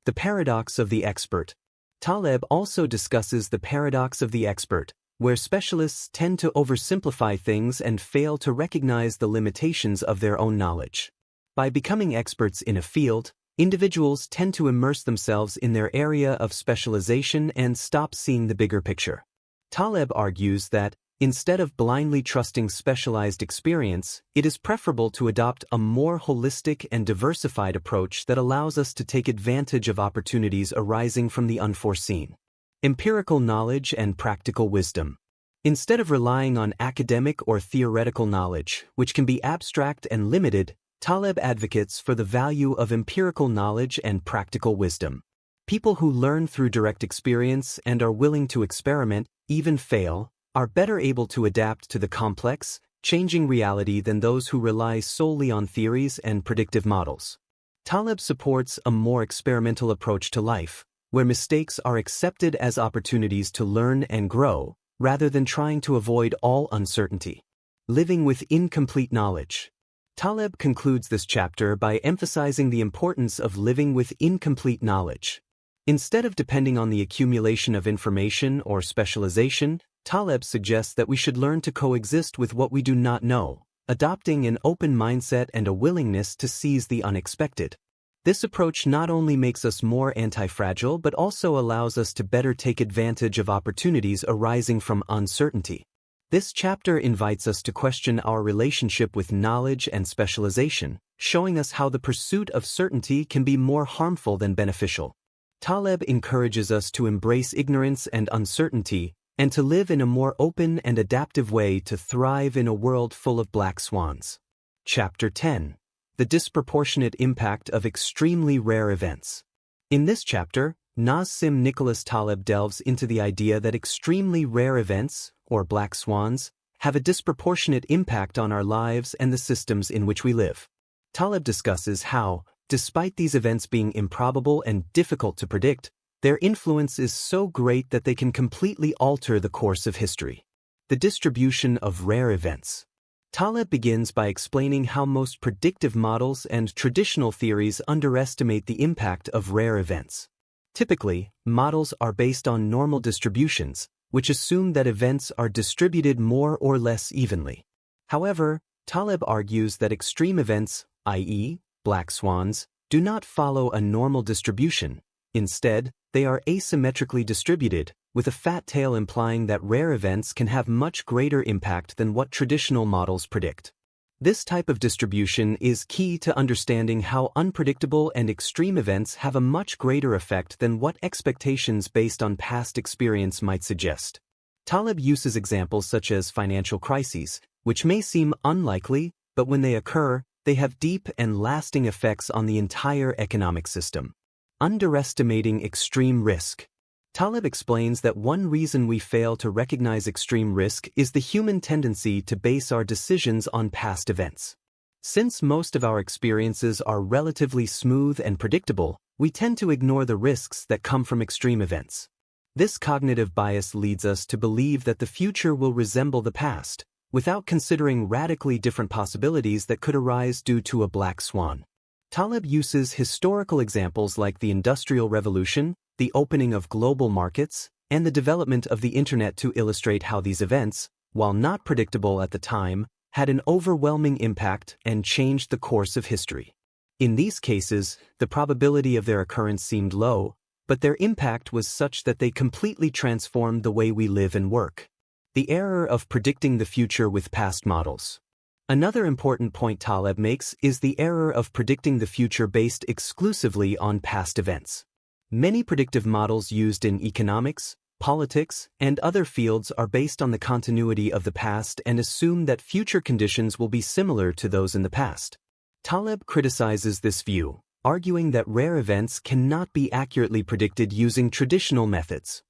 The paradox of the expert. Taleb also discusses the paradox of the expert, where specialists tend to oversimplify things and fail to recognize the limitations of their own knowledge. By becoming experts in a field, individuals tend to immerse themselves in their area of specialization and stop seeing the bigger picture. Taleb argues that, instead of blindly trusting specialized experience, it is preferable to adopt a more holistic and diversified approach that allows us to take advantage of opportunities arising from the unforeseen. Empirical knowledge and practical wisdom. Instead of relying on academic or theoretical knowledge, which can be abstract and limited, Taleb advocates for the value of empirical knowledge and practical wisdom. People who learn through direct experience and are willing to experiment, even fail, are better able to adapt to the complex, changing reality than those who rely solely on theories and predictive models. Taleb supports a more experimental approach to life, where mistakes are accepted as opportunities to learn and grow, rather than trying to avoid all uncertainty. Living with incomplete knowledge. Taleb concludes this chapter by emphasizing the importance of living with incomplete knowledge. Instead of depending on the accumulation of information or specialization, Taleb suggests that we should learn to coexist with what we do not know, adopting an open mindset and a willingness to seize the unexpected. This approach not only makes us more anti-fragile but also allows us to better take advantage of opportunities arising from uncertainty. This chapter invites us to question our relationship with knowledge and specialization, showing us how the pursuit of certainty can be more harmful than beneficial. Taleb encourages us to embrace ignorance and uncertainty, and to live in a more open and adaptive way to thrive in a world full of black swans. Chapter 10. The disproportionate impact of extremely rare events. In this chapter, Nassim Nicholas Taleb delves into the idea that extremely rare events, or black swans, have a disproportionate impact on our lives and the systems in which we live. Taleb discusses how, despite these events being improbable and difficult to predict, their influence is so great that they can completely alter the course of history. The distribution of rare events. Taleb begins by explaining how most predictive models and traditional theories underestimate the impact of rare events. Typically, models are based on normal distributions, which assume that events are distributed more or less evenly. However, Taleb argues that extreme events, i.e., black swans, do not follow a normal distribution. Instead, they are asymmetrically distributed, with a fat tail implying that rare events can have much greater impact than what traditional models predict. This type of distribution is key to understanding how unpredictable and extreme events have a much greater effect than what expectations based on past experience might suggest. Taleb uses examples such as financial crises, which may seem unlikely, but when they occur, they have deep and lasting effects on the entire economic system. Underestimating extreme risk. Taleb explains that one reason we fail to recognize extreme risk is the human tendency to base our decisions on past events. Since most of our experiences are relatively smooth and predictable, we tend to ignore the risks that come from extreme events. This cognitive bias leads us to believe that the future will resemble the past, without considering radically different possibilities that could arise due to a black swan. Taleb uses historical examples like the Industrial Revolution, the opening of global markets, and the development of the Internet to illustrate how these events, while not predictable at the time, had an overwhelming impact and changed the course of history. In these cases, the probability of their occurrence seemed low, but their impact was such that they completely transformed the way we live and work. The error of predicting the future with past models. Another important point Taleb makes is the error of predicting the future based exclusively on past events. Many predictive models used in economics, politics, and other fields are based on the continuity of the past and assume that future conditions will be similar to those in the past. Taleb criticizes this view, arguing that rare events cannot be accurately predicted using traditional methods.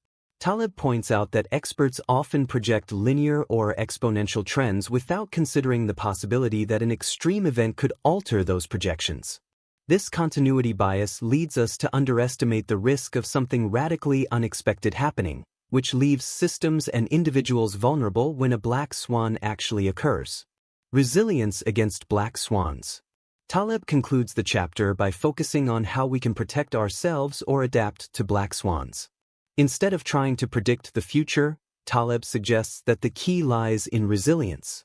Taleb points out that experts often project linear or exponential trends without considering the possibility that an extreme event could alter those projections. This continuity bias leads us to underestimate the risk of something radically unexpected happening, which leaves systems and individuals vulnerable when a black swan actually occurs. Resilience against black swans. Taleb concludes the chapter by focusing on how we can protect ourselves or adapt to black swans. Instead of trying to predict the future, Taleb suggests that the key lies in resilience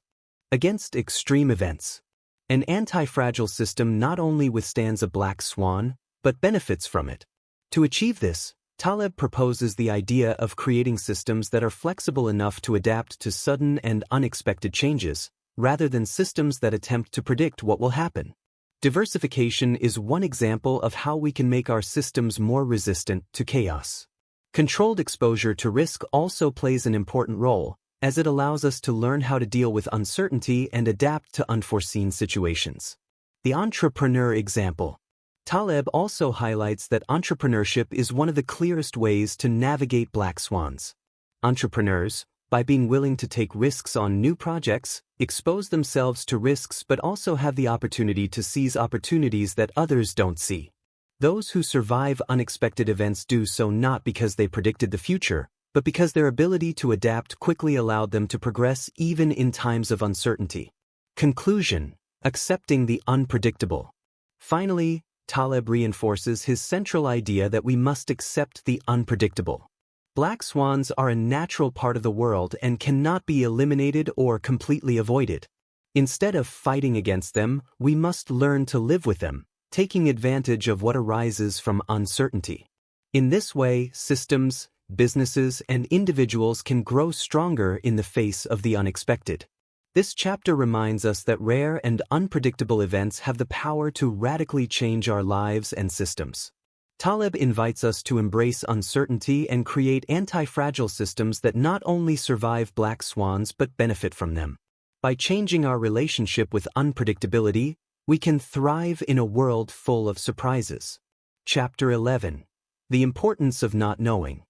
against extreme events. An anti-fragile system not only withstands a black swan, but benefits from it. To achieve this, Taleb proposes the idea of creating systems that are flexible enough to adapt to sudden and unexpected changes, rather than systems that attempt to predict what will happen. Diversification is one example of how we can make our systems more resistant to chaos. Controlled exposure to risk also plays an important role, as it allows us to learn how to deal with uncertainty and adapt to unforeseen situations. The entrepreneur example. Taleb also highlights that entrepreneurship is one of the clearest ways to navigate black swans. Entrepreneurs, by being willing to take risks on new projects, expose themselves to risks but also have the opportunity to seize opportunities that others don't see. Those who survive unexpected events do so not because they predicted the future, but because their ability to adapt quickly allowed them to progress even in times of uncertainty. Conclusion: accepting the unpredictable. Finally, Taleb reinforces his central idea that we must accept the unpredictable. Black swans are a natural part of the world and cannot be eliminated or completely avoided. Instead of fighting against them, we must learn to live with them, taking advantage of what arises from uncertainty. In this way, systems, businesses, and individuals can grow stronger in the face of the unexpected. This chapter reminds us that rare and unpredictable events have the power to radically change our lives and systems. Taleb invites us to embrace uncertainty and create anti-fragile systems that not only survive black swans but benefit from them. By changing our relationship with unpredictability, we can thrive in a world full of surprises. Chapter 11. The importance of not knowing.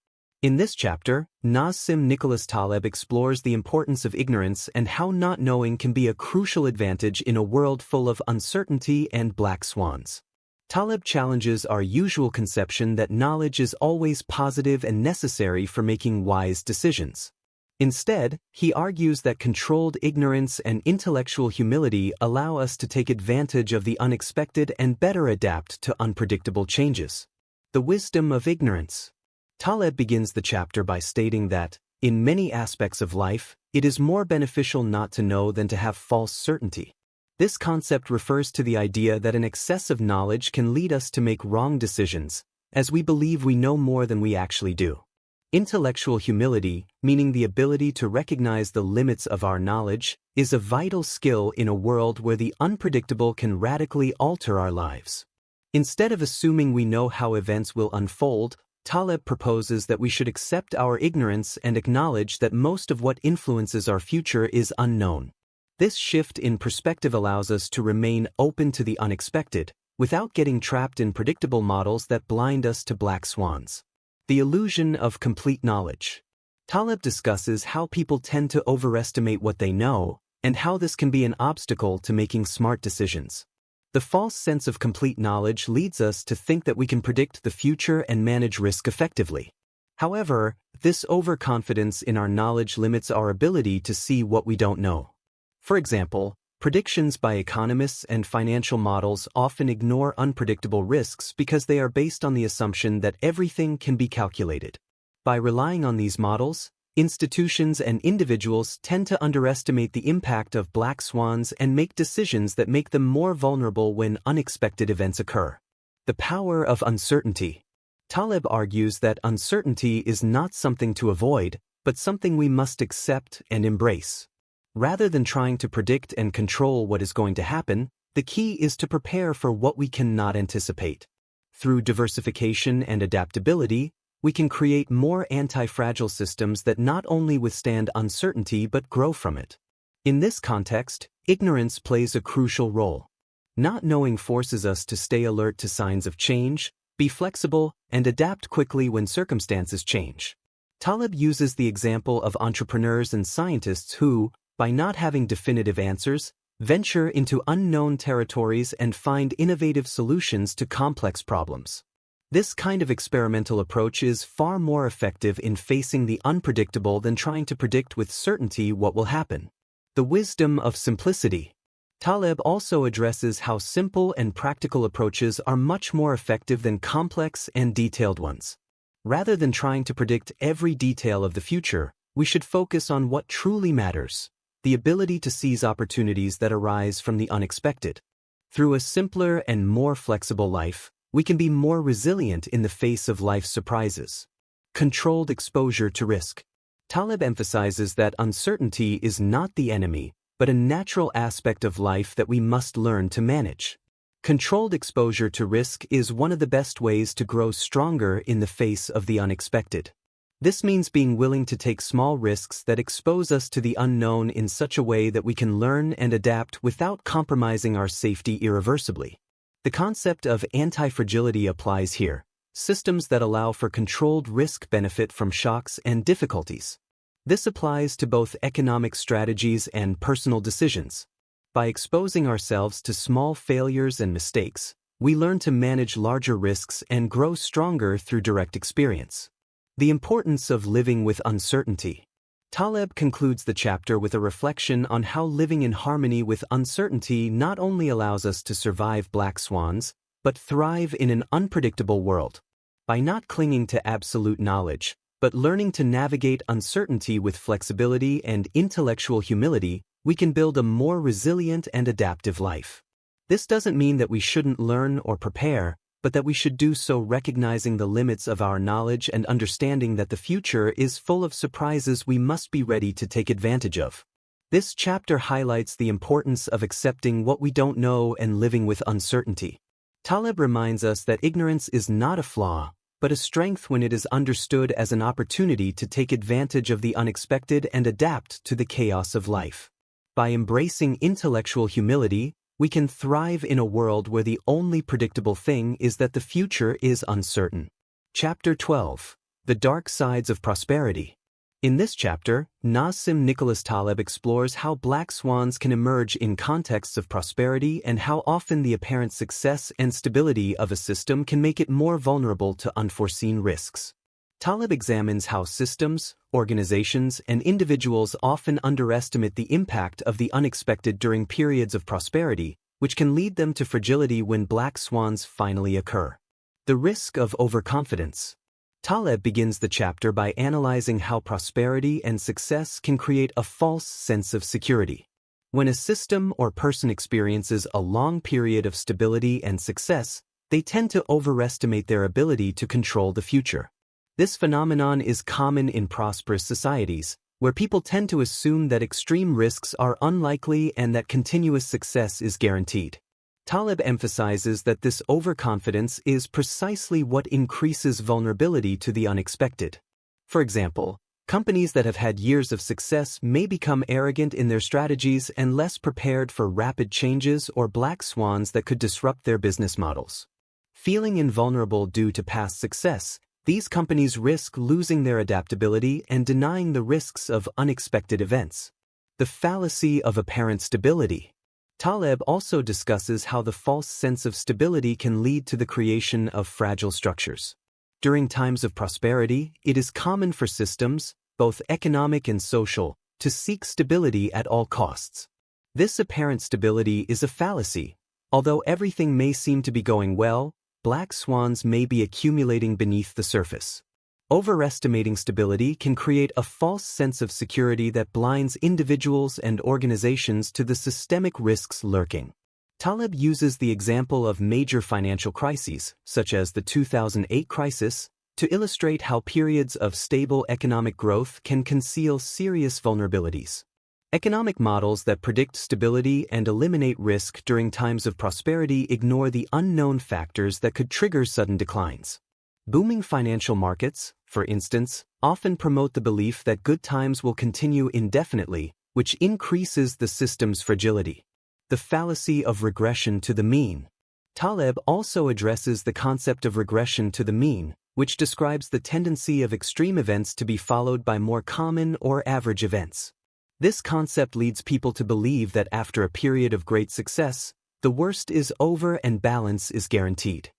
In this chapter, Nassim Nicholas Taleb explores the importance of ignorance and how not knowing can be a crucial advantage in a world full of uncertainty and black swans. Taleb challenges our usual conception that knowledge is always positive and necessary for making wise decisions. Instead, he argues that controlled ignorance and intellectual humility allow us to take advantage of the unexpected and better adapt to unpredictable changes. The wisdom of ignorance. Taleb begins the chapter by stating that, in many aspects of life, it is more beneficial not to know than to have false certainty. This concept refers to the idea that an excess of knowledge can lead us to make wrong decisions, as we believe we know more than we actually do. Intellectual humility, meaning the ability to recognize the limits of our knowledge, is a vital skill in a world where the unpredictable can radically alter our lives. Instead of assuming we know how events will unfold, Taleb proposes that we should accept our ignorance and acknowledge that most of what influences our future is unknown. This shift in perspective allows us to remain open to the unexpected, without getting trapped in predictable models that blind us to black swans. The illusion of complete knowledge. Taleb discusses how people tend to overestimate what they know, and how this can be an obstacle to making smart decisions. The false sense of complete knowledge leads us to think that we can predict the future and manage risk effectively. However, this overconfidence in our knowledge limits our ability to see what we don't know. For example, predictions by economists and financial models often ignore unpredictable risks because they are based on the assumption that everything can be calculated. By relying on these models, institutions and individuals tend to underestimate the impact of black swans and make decisions that make them more vulnerable when unexpected events occur. The power of uncertainty. Taleb argues that uncertainty is not something to avoid, but something we must accept and embrace. Rather than trying to predict and control what is going to happen, the key is to prepare for what we cannot anticipate. Through diversification and adaptability, we can create more anti-fragile systems that not only withstand uncertainty but grow from it. In this context, ignorance plays a crucial role. Not knowing forces us to stay alert to signs of change, be flexible, and adapt quickly when circumstances change. Taleb uses the example of entrepreneurs and scientists who, by not having definitive answers, venture into unknown territories and find innovative solutions to complex problems. This kind of experimental approach is far more effective in facing the unpredictable than trying to predict with certainty what will happen. The wisdom of simplicity. Taleb also addresses how simple and practical approaches are much more effective than complex and detailed ones. Rather than trying to predict every detail of the future, we should focus on what truly matters: the ability to seize opportunities that arise from the unexpected. Through a simpler and more flexible life, we can be more resilient in the face of life's surprises. Controlled exposure to risk. Taleb emphasizes that uncertainty is not the enemy, but a natural aspect of life that we must learn to manage. Controlled exposure to risk is one of the best ways to grow stronger in the face of the unexpected. This means being willing to take small risks that expose us to the unknown in such a way that we can learn and adapt without compromising our safety irreversibly. The concept of anti-fragility applies here. Systems that allow for controlled risk benefit from shocks and difficulties. This applies to both economic strategies and personal decisions. By exposing ourselves to small failures and mistakes, we learn to manage larger risks and grow stronger through direct experience. The importance of living with uncertainty. Taleb concludes the chapter with a reflection on how living in harmony with uncertainty not only allows us to survive black swans, but thrive in an unpredictable world. By not clinging to absolute knowledge, but learning to navigate uncertainty with flexibility and intellectual humility, we can build a more resilient and adaptive life. This doesn't mean that we shouldn't learn or prepare, but that we should do so recognizing the limits of our knowledge and understanding that the future is full of surprises we must be ready to take advantage of. This chapter highlights the importance of accepting what we don't know and living with uncertainty. Taleb reminds us that ignorance is not a flaw, but a strength when it is understood as an opportunity to take advantage of the unexpected and adapt to the chaos of life. By embracing intellectual humility, we can thrive in a world where the only predictable thing is that the future is uncertain. Chapter 12. The dark sides of prosperity. In this chapter, Nassim Nicholas Taleb explores how black swans can emerge in contexts of prosperity and how often the apparent success and stability of a system can make it more vulnerable to unforeseen risks. Taleb examines how systems, organizations, and individuals often underestimate the impact of the unexpected during periods of prosperity, which can lead them to fragility when black swans finally occur. The risk of overconfidence. Taleb begins the chapter by analyzing how prosperity and success can create a false sense of security. When a system or person experiences a long period of stability and success, they tend to overestimate their ability to control the future. This phenomenon is common in prosperous societies, where people tend to assume that extreme risks are unlikely and that continuous success is guaranteed. Taleb emphasizes that this overconfidence is precisely what increases vulnerability to the unexpected. For example, companies that have had years of success may become arrogant in their strategies and less prepared for rapid changes or black swans that could disrupt their business models. Feeling invulnerable due to past success, these companies risk losing their adaptability and denying the risks of unexpected events. The fallacy of apparent stability. Taleb also discusses how the false sense of stability can lead to the creation of fragile structures. During times of prosperity, it is common for systems, both economic and social, to seek stability at all costs. This apparent stability is a fallacy. Although everything may seem to be going well, black swans may be accumulating beneath the surface. Overestimating stability can create a false sense of security that blinds individuals and organizations to the systemic risks lurking. Taleb uses the example of major financial crises, such as the 2008 crisis, to illustrate how periods of stable economic growth can conceal serious vulnerabilities. Economic models that predict stability and eliminate risk during times of prosperity ignore the unknown factors that could trigger sudden declines. Booming financial markets, for instance, often promote the belief that good times will continue indefinitely, which increases the system's fragility. The fallacy of regression to the mean. Taleb also addresses the concept of regression to the mean, which describes the tendency of extreme events to be followed by more common or average events. This concept leads people to believe that after a period of great success, the worst is over and balance is guaranteed.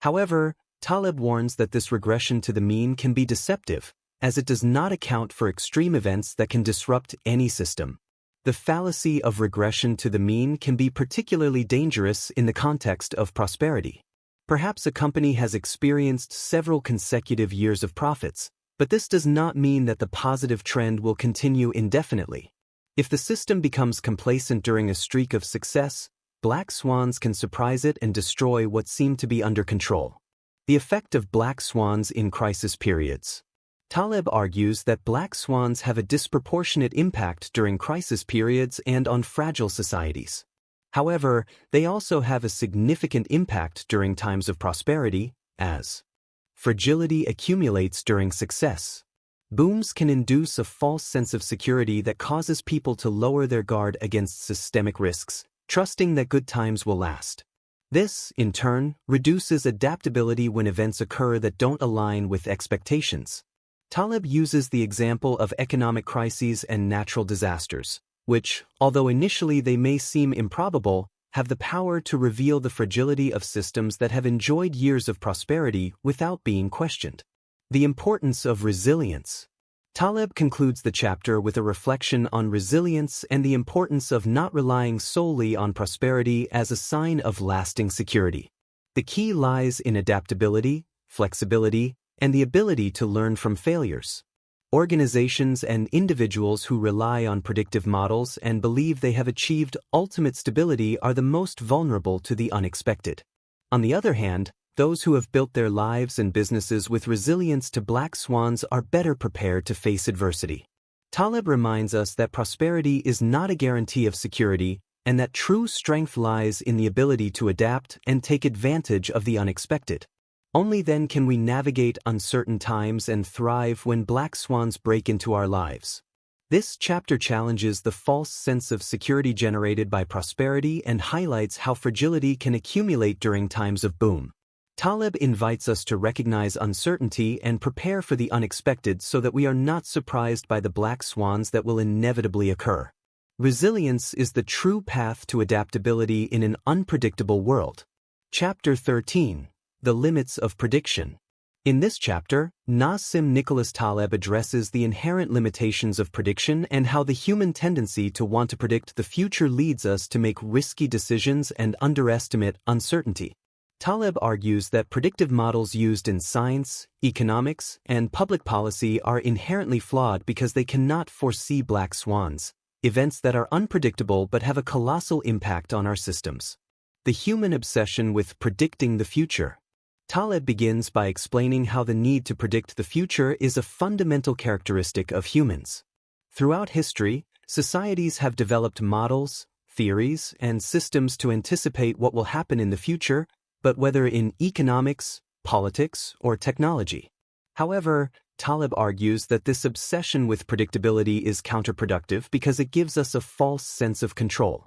However, Taleb warns that this regression to the mean can be deceptive, as it does not account for extreme events that can disrupt any system. The fallacy of regression to the mean can be particularly dangerous in the context of prosperity. Perhaps a company has experienced several consecutive years of profits, but this does not mean that the positive trend will continue indefinitely. If the system becomes complacent during a streak of success, black swans can surprise it and destroy what seemed to be under control. The effect of black swans in crisis periods. Taleb argues that black swans have a disproportionate impact during crisis periods and on fragile societies. However, they also have a significant impact during times of prosperity, as fragility accumulates during success. Booms can induce a false sense of security that causes people to lower their guard against systemic risks, trusting that good times will last. This, in turn, reduces adaptability when events occur that don't align with expectations. Taleb uses the example of economic crises and natural disasters, which, although initially they may seem improbable, have the power to reveal the fragility of systems that have enjoyed years of prosperity without being questioned. The importance of resilience. Taleb concludes the chapter with a reflection on resilience and the importance of not relying solely on prosperity as a sign of lasting security. The key lies in adaptability, flexibility, and the ability to learn from failures. Organizations and individuals who rely on predictive models and believe they have achieved ultimate stability are the most vulnerable to the unexpected. On the other hand, those who have built their lives and businesses with resilience to black swans are better prepared to face adversity. Taleb reminds us that prosperity is not a guarantee of security and that true strength lies in the ability to adapt and take advantage of the unexpected. Only then can we navigate uncertain times and thrive when black swans break into our lives. This chapter challenges the false sense of security generated by prosperity and highlights how fragility can accumulate during times of boom. Taleb invites us to recognize uncertainty and prepare for the unexpected so that we are not surprised by the black swans that will inevitably occur. Resilience is the true path to adaptability in an unpredictable world. Chapter 13. The Limits of Prediction. In this chapter, Nassim Nicholas Taleb addresses the inherent limitations of prediction and how the human tendency to want to predict the future leads us to make risky decisions and underestimate uncertainty. Taleb argues that predictive models used in science, economics, and public policy are inherently flawed because they cannot foresee black swans, events that are unpredictable but have a colossal impact on our systems. The human obsession with predicting the future. Taleb begins by explaining how the need to predict the future is a fundamental characteristic of humans. Throughout history, societies have developed models, theories, and systems to anticipate what will happen in the future, but whether in economics, politics, or technology. However, Taleb argues that this obsession with predictability is counterproductive because it gives us a false sense of control.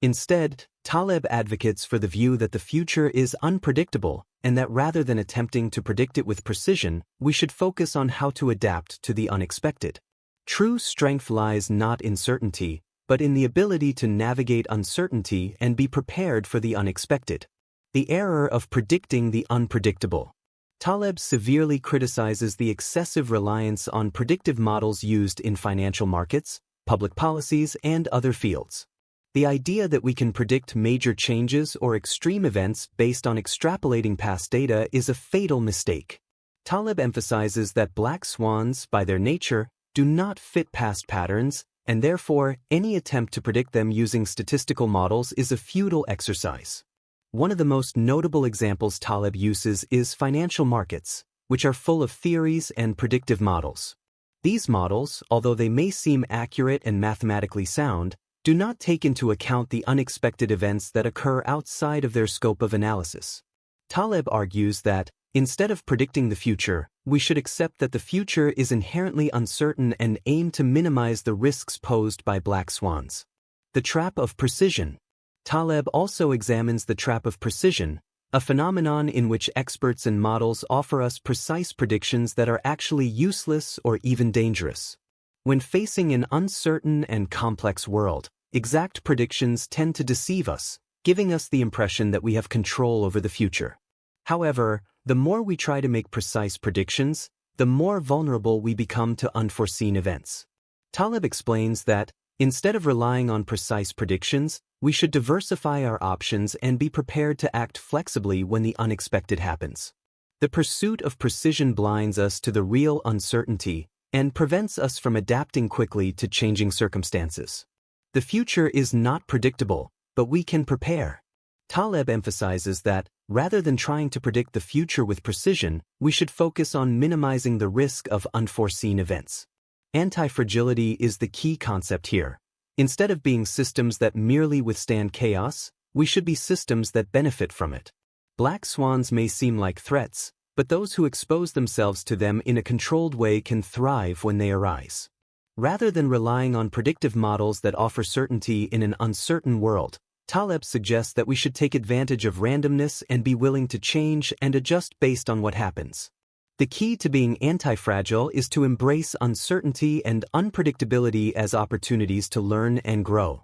Instead, Taleb advocates for the view that the future is unpredictable and that rather than attempting to predict it with precision, we should focus on how to adapt to the unexpected. True strength lies not in certainty, but in the ability to navigate uncertainty and be prepared for the unexpected. The error of predicting the unpredictable. Taleb severely criticizes the excessive reliance on predictive models used in financial markets, public policies, and other fields. The idea that we can predict major changes or extreme events based on extrapolating past data is a fatal mistake. Taleb emphasizes that black swans, by their nature, do not fit past patterns, and therefore, any attempt to predict them using statistical models is a futile exercise. One of the most notable examples Taleb uses is financial markets, which are full of theories and predictive models. These models, although they may seem accurate and mathematically sound, do not take into account the unexpected events that occur outside of their scope of analysis. Taleb argues that, instead of predicting the future, we should accept that the future is inherently uncertain and aim to minimize the risks posed by black swans. The trap of precision. Taleb also examines the trap of precision, a phenomenon in which experts and models offer us precise predictions that are actually useless or even dangerous. When facing an uncertain and complex world, exact predictions tend to deceive us, giving us the impression that we have control over the future. However, the more we try to make precise predictions, the more vulnerable we become to unforeseen events. Taleb explains that, instead of relying on precise predictions, we should diversify our options and be prepared to act flexibly when the unexpected happens. The pursuit of precision blinds us to the real uncertainty and prevents us from adapting quickly to changing circumstances. The future is not predictable, but we can prepare. Taleb emphasizes that, rather than trying to predict the future with precision, we should focus on minimizing the risk of unforeseen events. Anti-fragility is the key concept here. Instead of being systems that merely withstand chaos, we should be systems that benefit from it. Black swans may seem like threats, but those who expose themselves to them in a controlled way can thrive when they arise. Rather than relying on predictive models that offer certainty in an uncertain world, Taleb suggests that we should take advantage of randomness and be willing to change and adjust based on what happens. The key to being anti-fragile is to embrace uncertainty and unpredictability as opportunities to learn and grow.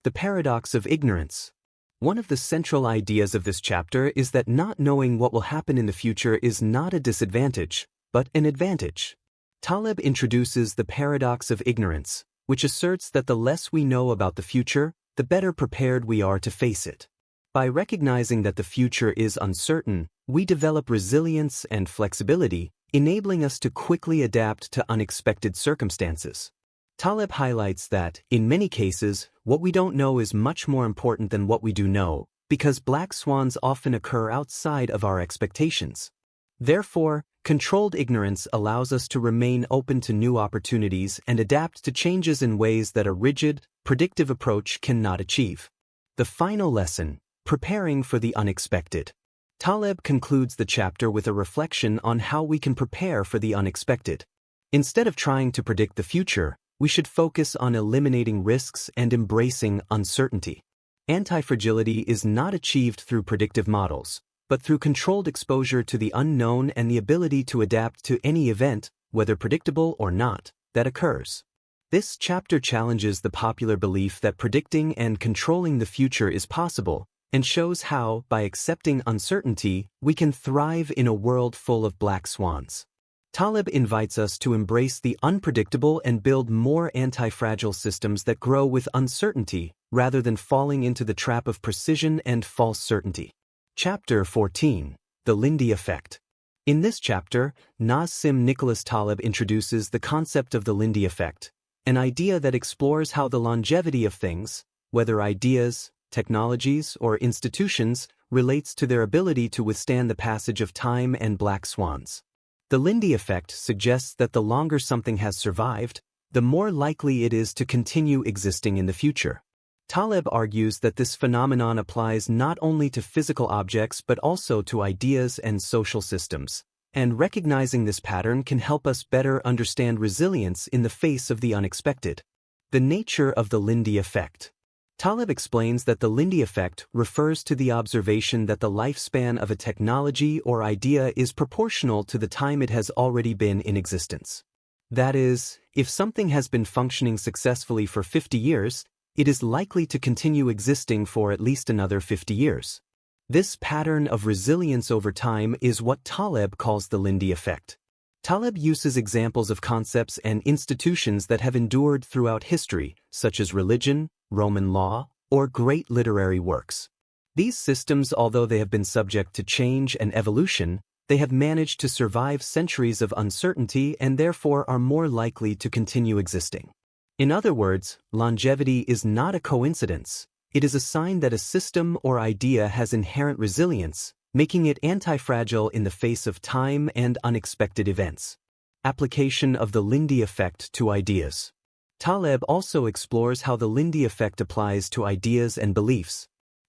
The paradox of ignorance. One of the central ideas of this chapter is that not knowing what will happen in the future is not a disadvantage, but an advantage. Taleb introduces the paradox of ignorance, which asserts that the less we know about the future, the better prepared we are to face it. By recognizing that the future is uncertain, we develop resilience and flexibility, enabling us to quickly adapt to unexpected circumstances. Taleb highlights that, in many cases, what we don't know is much more important than what we do know, because black swans often occur outside of our expectations. Therefore, controlled ignorance allows us to remain open to new opportunities and adapt to changes in ways that a rigid, predictive approach cannot achieve. The final lesson, preparing for the unexpected. Taleb concludes the chapter with a reflection on how we can prepare for the unexpected. Instead of trying to predict the future, we should focus on eliminating risks and embracing uncertainty. Anti-fragility is not achieved through predictive models, but through controlled exposure to the unknown and the ability to adapt to any event, whether predictable or not, that occurs. This chapter challenges the popular belief that predicting and controlling the future is possible, and shows how, by accepting uncertainty, we can thrive in a world full of black swans. Taleb invites us to embrace the unpredictable and build more anti-fragile systems that grow with uncertainty, rather than falling into the trap of precision and false certainty. Chapter 14. The Lindy Effect. In this chapter, Nassim Nicholas Taleb introduces the concept of the Lindy effect, an idea that explores how the longevity of things, whether ideas, technologies, or institutions, relates to their ability to withstand the passage of time and black swans. The Lindy effect suggests that the longer something has survived, the more likely it is to continue existing in the future. Taleb argues that this phenomenon applies not only to physical objects but also to ideas and social systems, and recognizing this pattern can help us better understand resilience in the face of the unexpected. The nature of the Lindy effect. Taleb explains that the Lindy effect refers to the observation that the lifespan of a technology or idea is proportional to the time it has already been in existence. That is, if something has been functioning successfully for 50 years, it is likely to continue existing for at least another 50 years. This pattern of resilience over time is what Taleb calls the Lindy effect. Taleb uses examples of concepts and institutions that have endured throughout history, such as religion, Roman law, or great literary works. These systems, although they have been subject to change and evolution, they have managed to survive centuries of uncertainty and therefore are more likely to continue existing. In other words, longevity is not a coincidence. It is a sign that a system or idea has inherent resilience, making it anti-fragile in the face of time and unexpected events. Application of the Lindy effect to ideas. Taleb also explores how the Lindy effect applies to ideas and beliefs.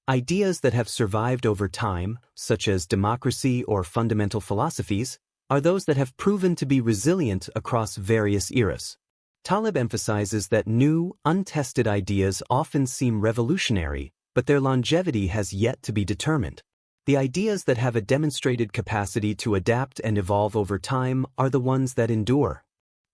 Ideas that have survived over time, such as democracy or fundamental philosophies, are those that have proven to be resilient across various eras. Taleb emphasizes that new, untested ideas often seem revolutionary, but their longevity has yet to be determined. The ideas that have a demonstrated capacity to adapt and evolve over time are the ones that endure.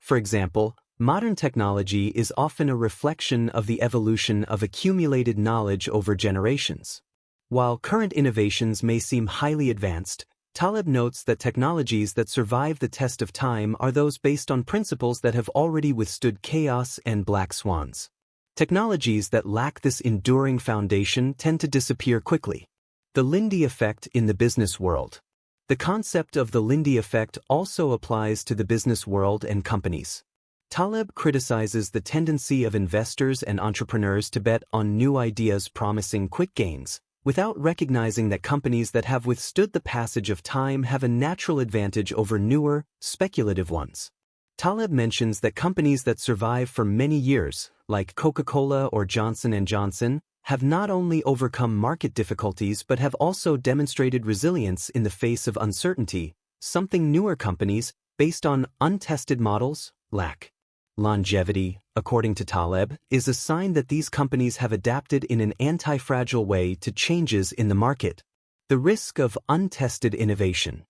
For example, modern technology is often a reflection of the evolution of accumulated knowledge over generations. While current innovations may seem highly advanced, Taleb notes that technologies that survive the test of time are those based on principles that have already withstood chaos and black swans. Technologies that lack this enduring foundation tend to disappear quickly. The Lindy effect in the business world. The concept of the Lindy effect also applies to the business world and companies. Taleb criticizes the tendency of investors and entrepreneurs to bet on new ideas promising quick gains, without recognizing that companies that have withstood the passage of time have a natural advantage over newer, speculative ones. Taleb mentions that companies that survive for many years, like Coca-Cola or Johnson & Johnson, have not only overcome market difficulties but have also demonstrated resilience in the face of uncertainty, something newer companies, based on untested models, lack. Longevity, according to Taleb, is a sign that these companies have adapted in an anti-fragile way to changes in the market. The risk of untested innovation.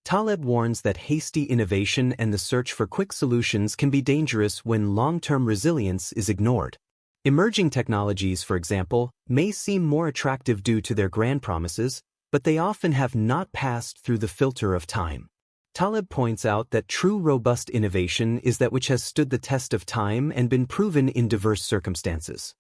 Taleb warns that hasty innovation and the search for quick solutions can be dangerous when long-term resilience is ignored. Emerging technologies, for example, may seem more attractive due to their grand promises, but they often have not passed through the filter of time. Taleb points out that true robust innovation is that which has stood the test of time and been proven in diverse circumstances.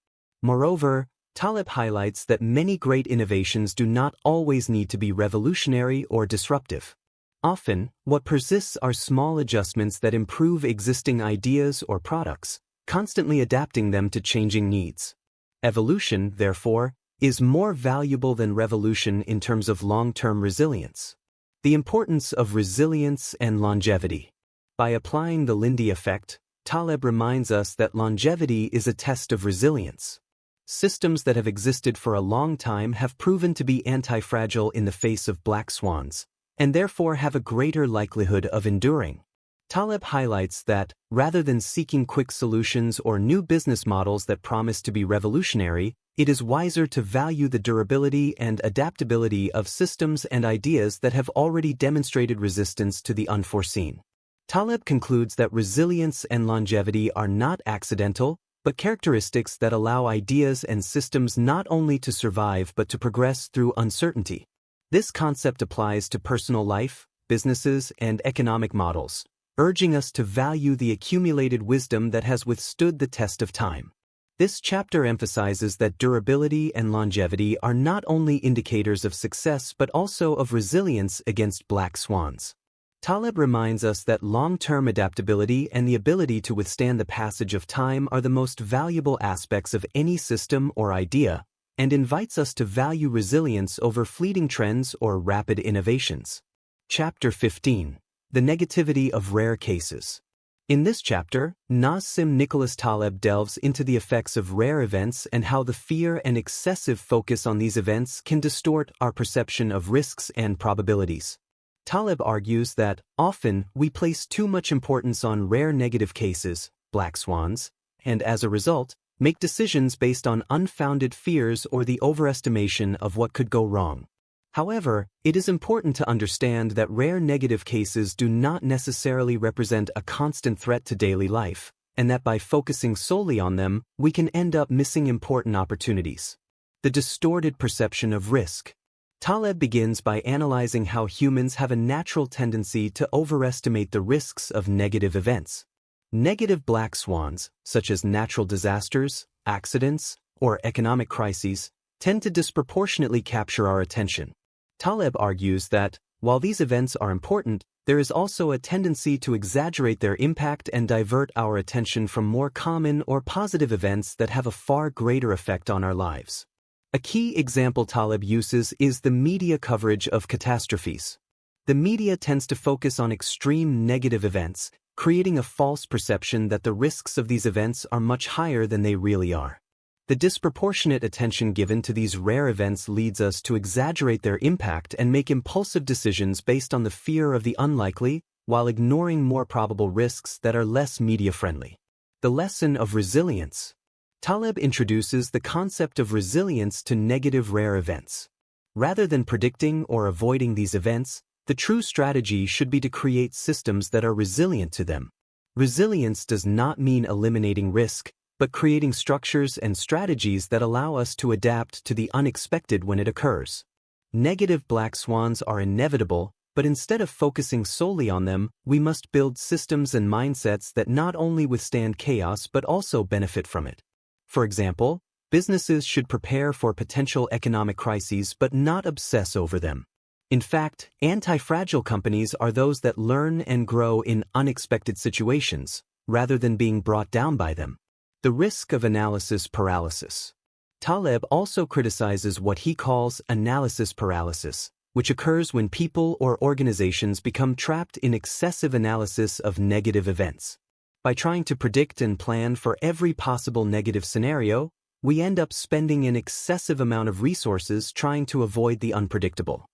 Moreover, Taleb highlights that many great innovations do not always need to be revolutionary or disruptive. Often, what persists are small adjustments that improve existing ideas or products, constantly adapting them to changing needs. Evolution, therefore, is more valuable than revolution in terms of long-term resilience. The importance of resilience and longevity. By applying the Lindy effect, Taleb reminds us that longevity is a test of resilience. Systems that have existed for a long time have proven to be anti-fragile in the face of black swans, and therefore have a greater likelihood of enduring. Taleb highlights that, rather than seeking quick solutions or new business models that promise to be revolutionary, it is wiser to value the durability and adaptability of systems and ideas that have already demonstrated resistance to the unforeseen. Taleb concludes that resilience and longevity are not accidental, but characteristics that allow ideas and systems not only to survive but to progress through uncertainty. This concept applies to personal life, businesses, and economic models, urging us to value the accumulated wisdom that has withstood the test of time. This chapter emphasizes that durability and longevity are not only indicators of success but also of resilience against black swans. Taleb reminds us that long-term adaptability and the ability to withstand the passage of time are the most valuable aspects of any system or idea, and invites us to value resilience over fleeting trends or rapid innovations. Chapter 15. The Negativity of Rare Cases. In this chapter, Nassim Nicholas Taleb delves into the effects of rare events and how the fear and excessive focus on these events can distort our perception of risks and probabilities. Taleb argues that, often, we place too much importance on rare negative cases, black swans, and as a result, make decisions based on unfounded fears or the overestimation of what could go wrong. However, it is important to understand that rare negative cases do not necessarily represent a constant threat to daily life, and that by focusing solely on them, we can end up missing important opportunities. The distorted perception of risk. Taleb begins by analyzing how humans have a natural tendency to overestimate the risks of negative events. Negative black swans, such as natural disasters, accidents, or economic crises, tend to disproportionately capture our attention. Taleb argues that, while these events are important, there is also a tendency to exaggerate their impact and divert our attention from more common or positive events that have a far greater effect on our lives. A key example Taleb uses is the media coverage of catastrophes. The media tends to focus on extreme negative events, creating a false perception that the risks of these events are much higher than they really are. The disproportionate attention given to these rare events leads us to exaggerate their impact and make impulsive decisions based on the fear of the unlikely, while ignoring more probable risks that are less media-friendly. The lesson of resilience. Taleb introduces the concept of resilience to negative rare events. Rather than predicting or avoiding these events, the true strategy should be to create systems that are resilient to them. Resilience does not mean eliminating risk, but creating structures and strategies that allow us to adapt to the unexpected when it occurs. Negative black swans are inevitable, but instead of focusing solely on them, we must build systems and mindsets that not only withstand chaos but also benefit from it. For example, businesses should prepare for potential economic crises but not obsess over them. In fact, anti-fragile companies are those that learn and grow in unexpected situations, rather than being brought down by them. The risk of analysis paralysis. Taleb also criticizes what he calls analysis paralysis, which occurs when people or organizations become trapped in excessive analysis of negative events. By trying to predict and plan for every possible negative scenario, we end up spending an excessive amount of resources trying to avoid the unpredictable.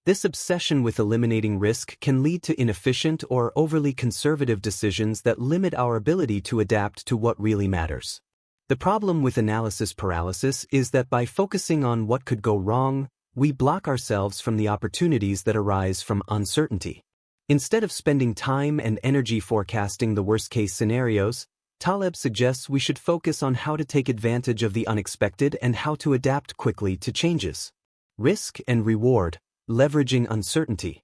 This obsession with eliminating risk can lead to inefficient or overly conservative decisions that limit our ability to adapt to what really matters. The problem with analysis paralysis is that by focusing on what could go wrong, we block ourselves from the opportunities that arise from uncertainty. Instead of spending time and energy forecasting the worst-case scenarios, Taleb suggests we should focus on how to take advantage of the unexpected and how to adapt quickly to changes. Risk and reward. Leveraging uncertainty.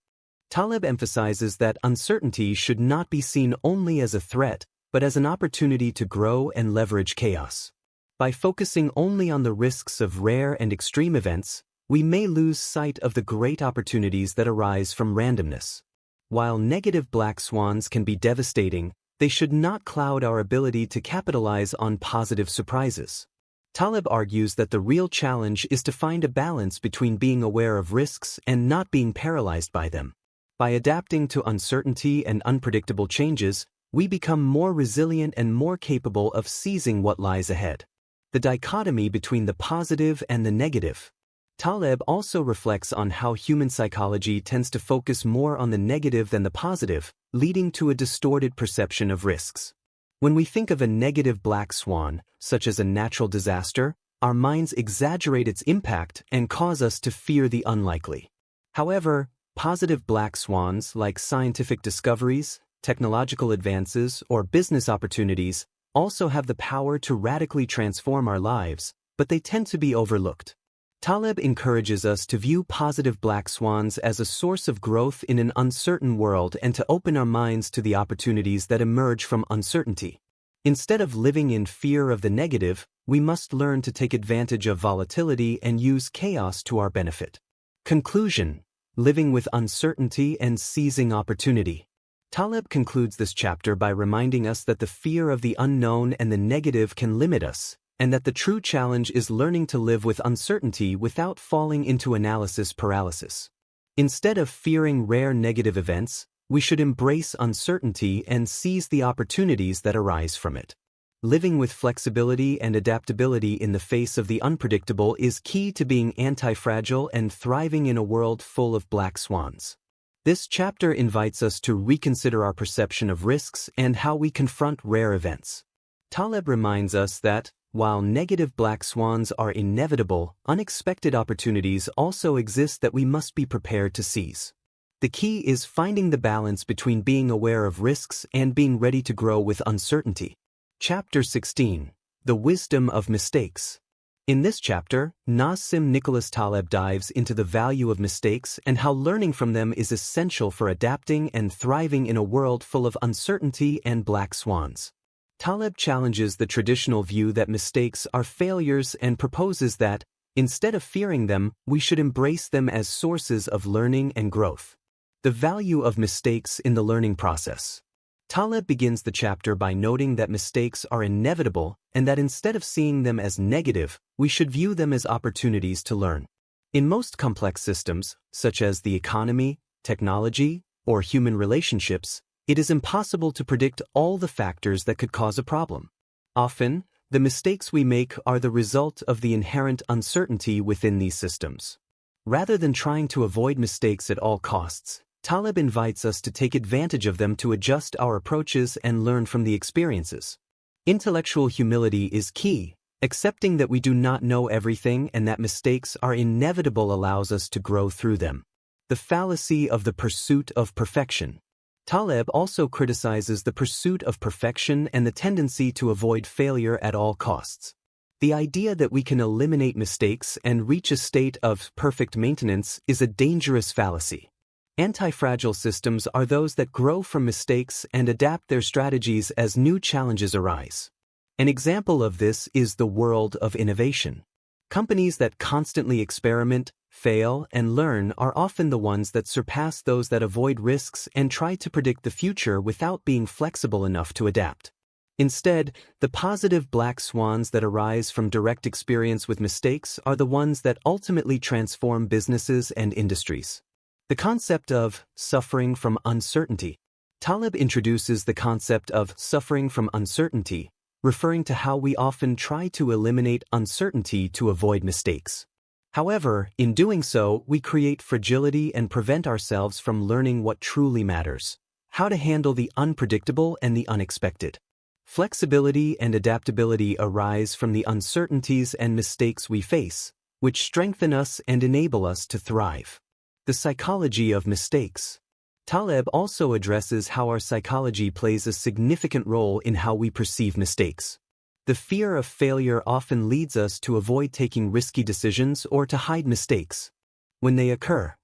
Taleb emphasizes that uncertainty should not be seen only as a threat, but as an opportunity to grow and leverage chaos. By focusing only on the risks of rare and extreme events, we may lose sight of the great opportunities that arise from randomness. While negative black swans can be devastating, they should not cloud our ability to capitalize on positive surprises. Taleb argues that the real challenge is to find a balance between being aware of risks and not being paralyzed by them. By adapting to uncertainty and unpredictable changes, we become more resilient and more capable of seizing what lies ahead. The dichotomy between the positive and the negative. Taleb also reflects on how human psychology tends to focus more on the negative than the positive, leading to a distorted perception of risks. When we think of a negative black swan, such as a natural disaster, our minds exaggerate its impact and cause us to fear the unlikely. However, positive black swans like scientific discoveries, technological advances, or business opportunities also have the power to radically transform our lives, but they tend to be overlooked. Taleb encourages us to view positive black swans as a source of growth in an uncertain world and to open our minds to the opportunities that emerge from uncertainty. Instead of living in fear of the negative, we must learn to take advantage of volatility and use chaos to our benefit. Conclusion: living with uncertainty and seizing opportunity. Taleb concludes this chapter by reminding us that the fear of the unknown and the negative can limit us, and that the true challenge is learning to live with uncertainty without falling into analysis paralysis. Instead of fearing rare negative events, we should embrace uncertainty and seize the opportunities that arise from it. Living with flexibility and adaptability in the face of the unpredictable is key to being anti-fragile and thriving in a world full of black swans. This chapter invites us to reconsider our perception of risks and how we confront rare events. Taleb reminds us that, while negative black swans are inevitable, unexpected opportunities also exist that we must be prepared to seize. The key is finding the balance between being aware of risks and being ready to grow with uncertainty. Chapter 16: The Wisdom of Mistakes. In this chapter, Nassim Nicholas Taleb dives into the value of mistakes and how learning from them is essential for adapting and thriving in a world full of uncertainty and black swans. Taleb challenges the traditional view that mistakes are failures and proposes that, instead of fearing them, we should embrace them as sources of learning and growth. The value of mistakes in the learning process. Taleb begins the chapter by noting that mistakes are inevitable and that instead of seeing them as negative, we should view them as opportunities to learn. In most complex systems, such as the economy, technology, or human relationships, it is impossible to predict all the factors that could cause a problem. Often, the mistakes we make are the result of the inherent uncertainty within these systems. Rather than trying to avoid mistakes at all costs, Taleb invites us to take advantage of them to adjust our approaches and learn from the experiences. Intellectual humility is key. Accepting that we do not know everything and that mistakes are inevitable allows us to grow through them. The fallacy of the pursuit of perfection. Taleb also criticizes the pursuit of perfection and the tendency to avoid failure at all costs. The idea that we can eliminate mistakes and reach a state of perfect maintenance is a dangerous fallacy. Anti-fragile systems are those that grow from mistakes and adapt their strategies as new challenges arise. An example of this is the world of innovation. Companies that constantly experiment, fail, and learn are often the ones that surpass those that avoid risks and try to predict the future without being flexible enough to adapt. Instead, the positive black swans that arise from direct experience with mistakes are the ones that ultimately transform businesses and industries. The concept of suffering from uncertainty. Taleb introduces the concept of suffering from uncertainty, referring to how we often try to eliminate uncertainty to avoid mistakes. However, in doing so, we create fragility and prevent ourselves from learning what truly matters: how to handle the unpredictable and the unexpected. Flexibility and adaptability arise from the uncertainties and mistakes we face, which strengthen us and enable us to thrive. The psychology of mistakes. Taleb also addresses how our psychology plays a significant role in how we perceive mistakes. The fear of failure often leads us to avoid taking risky decisions or to hide mistakes when they occur.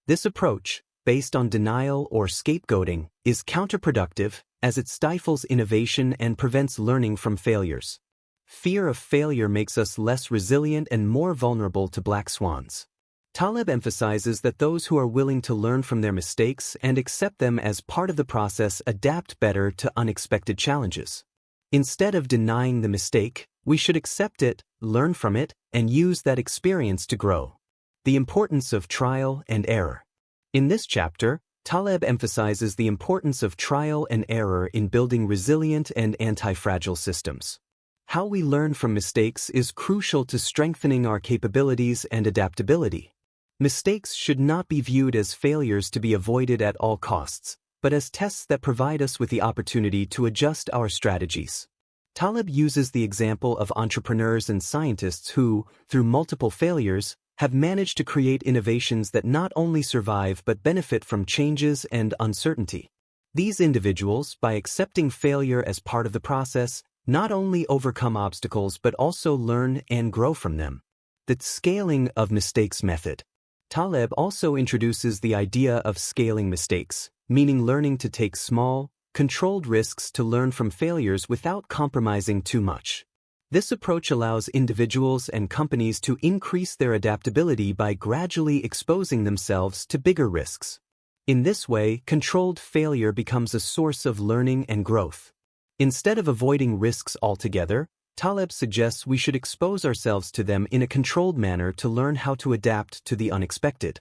This approach, based on denial or scapegoating, is counterproductive as it stifles innovation and prevents learning from failures. Fear of failure makes us less resilient and more vulnerable to black swans. Taleb emphasizes that those who are willing to learn from their mistakes and accept them as part of the process adapt better to unexpected challenges. Instead of denying the mistake, we should accept it, learn from it, and use that experience to grow. The importance of trial and error. In this chapter, Taleb emphasizes the importance of trial and error in building resilient and anti-fragile systems. How we learn from mistakes is crucial to strengthening our capabilities and adaptability. Mistakes should not be viewed as failures to be avoided at all costs, but as tests that provide us with the opportunity to adjust our strategies. Taleb uses the example of entrepreneurs and scientists who, through multiple failures, have managed to create innovations that not only survive but benefit from changes and uncertainty. These individuals, by accepting failure as part of the process, not only overcome obstacles but also learn and grow from them. The scaling of mistakes method. Taleb also introduces the idea of scaling mistakes, meaning learning to take small, controlled risks to learn from failures without compromising too much. This approach allows individuals and companies to increase their adaptability by gradually exposing themselves to bigger risks. In this way, controlled failure becomes a source of learning and growth. Instead of avoiding risks altogether, Taleb suggests we should expose ourselves to them in a controlled manner to learn how to adapt to the unexpected.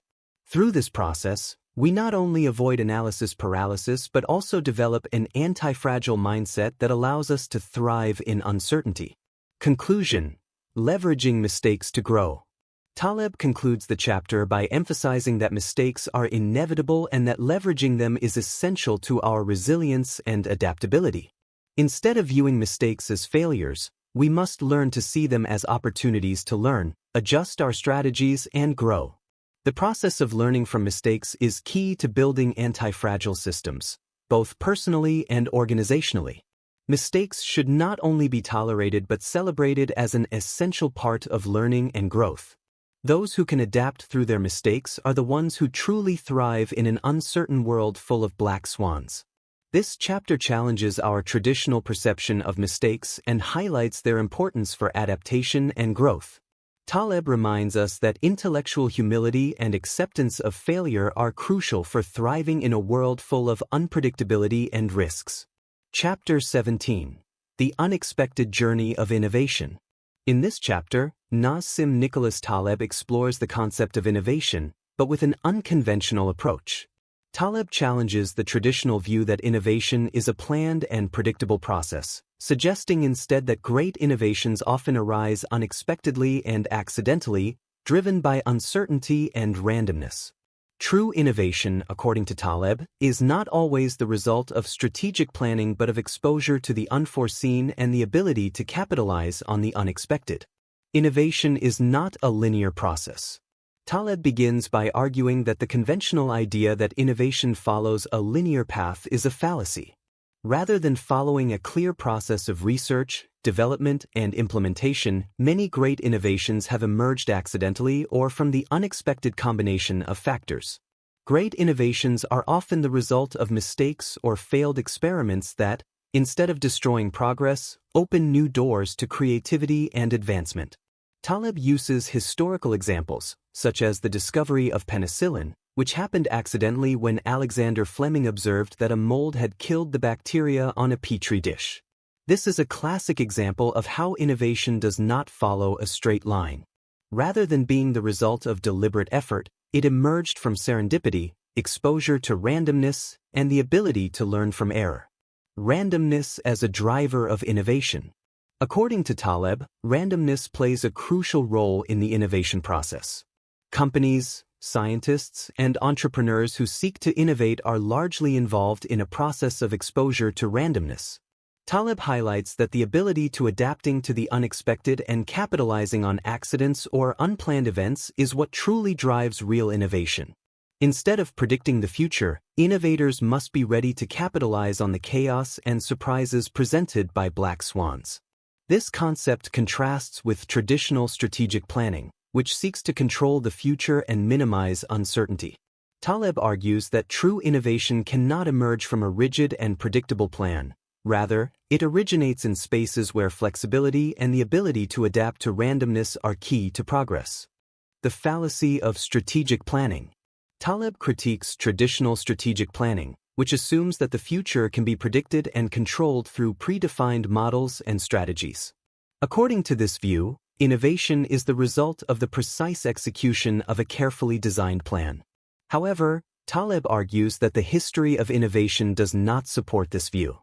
Through this process, we not only avoid analysis paralysis but also develop an anti-fragile mindset that allows us to thrive in uncertainty. Conclusion: leveraging mistakes to grow. Taleb concludes the chapter by emphasizing that mistakes are inevitable and that leveraging them is essential to our resilience and adaptability. Instead of viewing mistakes as failures, we must learn to see them as opportunities to learn, adjust our strategies, and grow. The process of learning from mistakes is key to building anti-fragile systems, both personally and organizationally. Mistakes should not only be tolerated but celebrated as an essential part of learning and growth. Those who can adapt through their mistakes are the ones who truly thrive in an uncertain world full of black swans. This chapter challenges our traditional perception of mistakes and highlights their importance for adaptation and growth. Taleb reminds us that intellectual humility and acceptance of failure are crucial for thriving in a world full of unpredictability and risks. Chapter 17. The Unexpected Journey of Innovation. In this chapter, Nassim Nicholas Taleb explores the concept of innovation, but with an unconventional approach. Taleb challenges the traditional view that innovation is a planned and predictable process, suggesting instead that great innovations often arise unexpectedly and accidentally, driven by uncertainty and randomness. True innovation, according to Taleb, is not always the result of strategic planning but of exposure to the unforeseen and the ability to capitalize on the unexpected. Innovation is not a linear process. Taleb begins by arguing that the conventional idea that innovation follows a linear path is a fallacy. Rather than following a clear process of research, development, and implementation, many great innovations have emerged accidentally or from the unexpected combination of factors. Great innovations are often the result of mistakes or failed experiments that, instead of destroying progress, open new doors to creativity and advancement. Taleb uses historical examples, such as the discovery of penicillin, which happened accidentally when Alexander Fleming observed that a mold had killed the bacteria on a petri dish. This is a classic example of how innovation does not follow a straight line. Rather than being the result of deliberate effort, it emerged from serendipity, exposure to randomness, and the ability to learn from error. Randomness as a driver of innovation. According to Taleb, randomness plays a crucial role in the innovation process. Companies, scientists, and entrepreneurs who seek to innovate are largely involved in a process of exposure to randomness. Taleb highlights that the ability to adapting to the unexpected and capitalizing on accidents or unplanned events is what truly drives real innovation. Instead of predicting the future, innovators must be ready to capitalize on the chaos and surprises presented by black swans. This concept contrasts with traditional strategic planning, which seeks to control the future and minimize uncertainty. Taleb argues that true innovation cannot emerge from a rigid and predictable plan. Rather, it originates in spaces where flexibility and the ability to adapt to randomness are key to progress. The fallacy of strategic planning. Taleb critiques traditional strategic planning, which assumes that the future can be predicted and controlled through predefined models and strategies. According to this view, innovation is the result of the precise execution of a carefully designed plan. However, Taleb argues that the history of innovation does not support this view.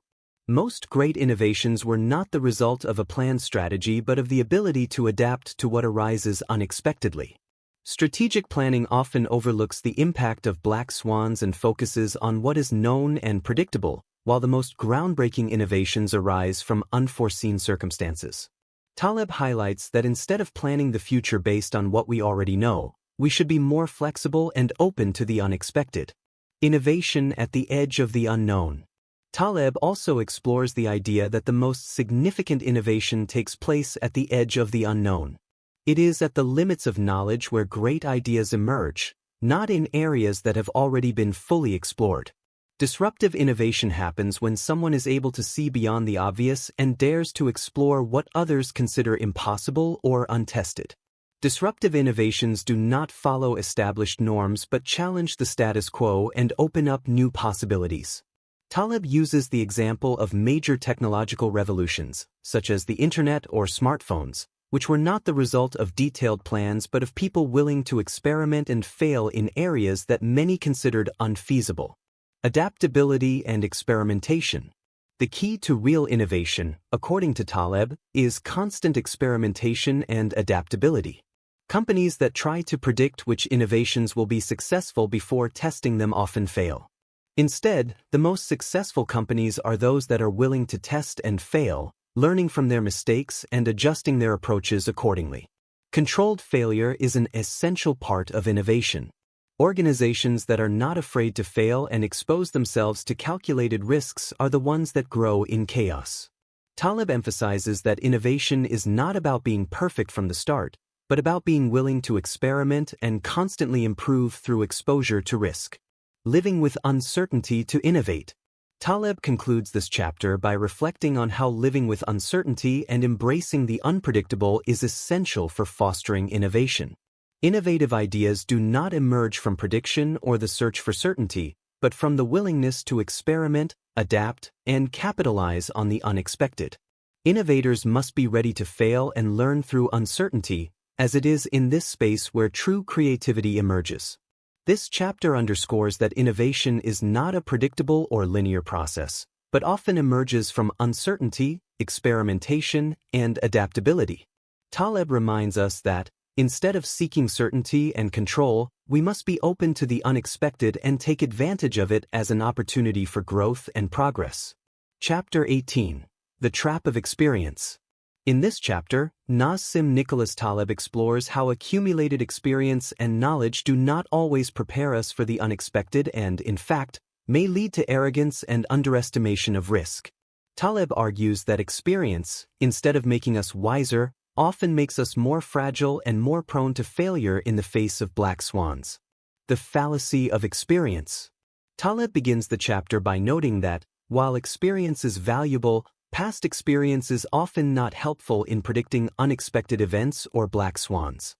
Most great innovations were not the result of a planned strategy but of the ability to adapt to what arises unexpectedly. Strategic planning often overlooks the impact of black swans and focuses on what is known and predictable, while the most groundbreaking innovations arise from unforeseen circumstances. Taleb highlights that instead of planning the future based on what we already know, we should be more flexible and open to the unexpected. Innovation at the edge of the unknown. Taleb also explores the idea that the most significant innovation takes place at the edge of the unknown. It is at the limits of knowledge where great ideas emerge, not in areas that have already been fully explored. Disruptive innovation happens when someone is able to see beyond the obvious and dares to explore what others consider impossible or untested. Disruptive innovations do not follow established norms but challenge the status quo and open up new possibilities. Taleb uses the example of major technological revolutions, such as the internet or smartphones, which were not the result of detailed plans but of people willing to experiment and fail in areas that many considered unfeasible. Adaptability and experimentation. The key to real innovation, according to Taleb, is constant experimentation and adaptability. Companies that try to predict which innovations will be successful before testing them often fail. Instead, the most successful companies are those that are willing to test and fail, learning from their mistakes and adjusting their approaches accordingly. Controlled failure is an essential part of innovation. Organizations that are not afraid to fail and expose themselves to calculated risks are the ones that grow in chaos. Taleb emphasizes that innovation is not about being perfect from the start, but about being willing to experiment and constantly improve through exposure to risk. Living with uncertainty to innovate. Taleb concludes this chapter by reflecting on how living with uncertainty and embracing the unpredictable is essential for fostering innovation. Innovative ideas do not emerge from prediction or the search for certainty, but from the willingness to experiment, adapt, and capitalize on the unexpected. Innovators must be ready to fail and learn through uncertainty, as it is in this space where true creativity emerges. This chapter underscores that innovation is not a predictable or linear process, but often emerges from uncertainty, experimentation, and adaptability. Taleb reminds us that, instead of seeking certainty and control, we must be open to the unexpected and take advantage of it as an opportunity for growth and progress. Chapter 18. The Trap of Experience. In this chapter, Nassim Nicholas Taleb explores how accumulated experience and knowledge do not always prepare us for the unexpected and, in fact, may lead to arrogance and underestimation of risk. Taleb argues that experience, instead of making us wiser, often makes us more fragile and more prone to failure in the face of black swans. The fallacy of experience. Taleb begins the chapter by noting that, while experience is valuable, past experience is often not helpful in predicting unexpected events or black swans.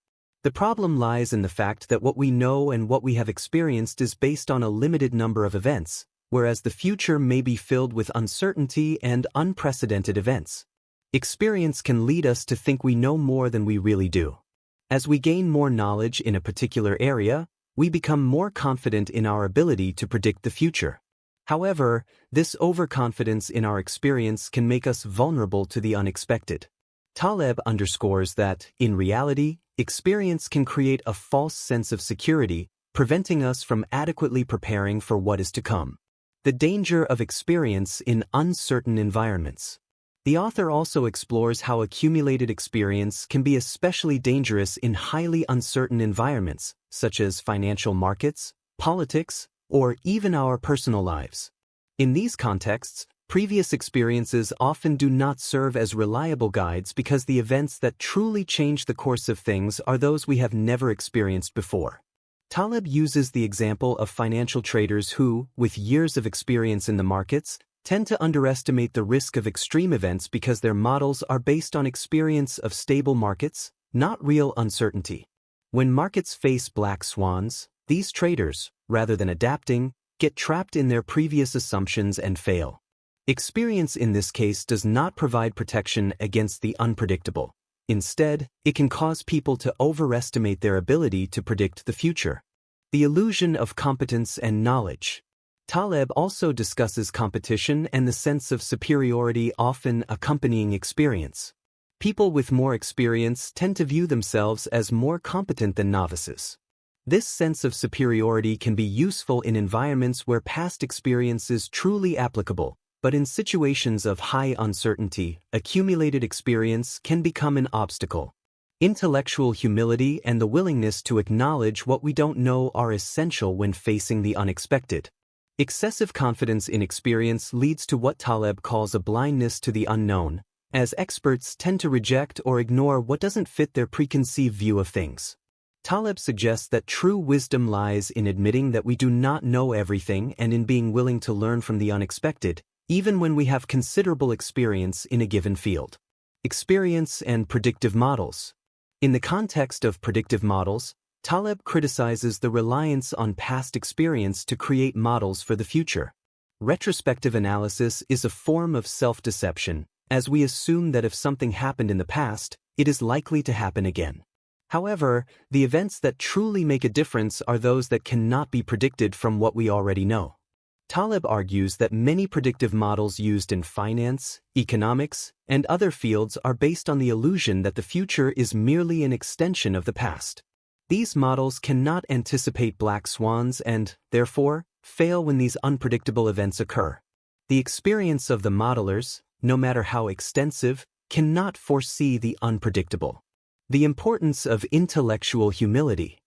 The problem lies in the fact that what we know and what we have experienced is based on a limited number of events, whereas the future may be filled with uncertainty and unprecedented events. Experience can lead us to think we know more than we really do. As we gain more knowledge in a particular area, we become more confident in our ability to predict the future. However, this overconfidence in our experience can make us vulnerable to the unexpected. Taleb underscores that, in reality, experience can create a false sense of security, preventing us from adequately preparing for what is to come. The danger of experience in uncertain environments. The author also explores how accumulated experience can be especially dangerous in highly uncertain environments, such as financial markets, politics, or even our personal lives. In these contexts, previous experiences often do not serve as reliable guides because the events that truly change the course of things are those we have never experienced before. Taleb uses the example of financial traders who, with years of experience in the markets, tend to underestimate the risk of extreme events because their models are based on experience of stable markets, not real uncertainty. When markets face black swans, these traders, rather than adapting, get trapped in their previous assumptions and fail. Experience in this case does not provide protection against the unpredictable. Instead, it can cause people to overestimate their ability to predict the future. The illusion of competence and knowledge. Taleb also discusses competition and the sense of superiority often accompanying experience. People with more experience tend to view themselves as more competent than novices. This sense of superiority can be useful in environments where past experience is truly applicable, but in situations of high uncertainty, accumulated experience can become an obstacle. Intellectual humility and the willingness to acknowledge what we don't know are essential when facing the unexpected. Excessive confidence in experience leads to what Taleb calls a blindness to the unknown, as experts tend to reject or ignore what doesn't fit their preconceived view of things. Taleb suggests that true wisdom lies in admitting that we do not know everything and in being willing to learn from the unexpected, even when we have considerable experience in a given field. Experience and predictive models. In the context of predictive models, Taleb criticizes the reliance on past experience to create models for the future. Retrospective analysis is a form of self-deception, as we assume that if something happened in the past, it is likely to happen again. However, the events that truly make a difference are those that cannot be predicted from what we already know. Taleb argues that many predictive models used in finance, economics, and other fields are based on the illusion that the future is merely an extension of the past. These models cannot anticipate black swans and, therefore, fail when these unpredictable events occur. The experience of the modelers, no matter how extensive, cannot foresee the unpredictable. The importance of intellectual humility.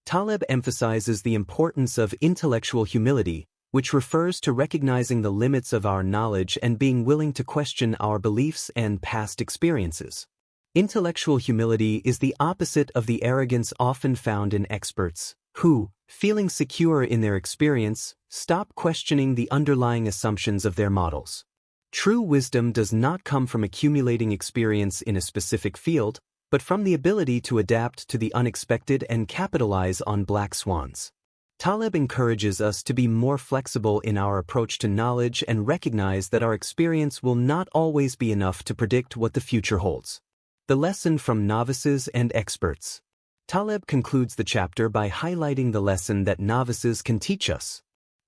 Taleb emphasizes the importance of intellectual humility, which refers to recognizing the limits of our knowledge and being willing to question our beliefs and past experiences. Intellectual humility is the opposite of the arrogance often found in experts, who, feeling secure in their experience, stop questioning the underlying assumptions of their models. True wisdom does not come from accumulating experience in a specific field, but from the ability to adapt to the unexpected and capitalize on black swans. Taleb encourages us to be more flexible in our approach to knowledge and recognize that our experience will not always be enough to predict what the future holds. The lesson from novices and experts. Taleb concludes the chapter by highlighting the lesson that novices can teach us.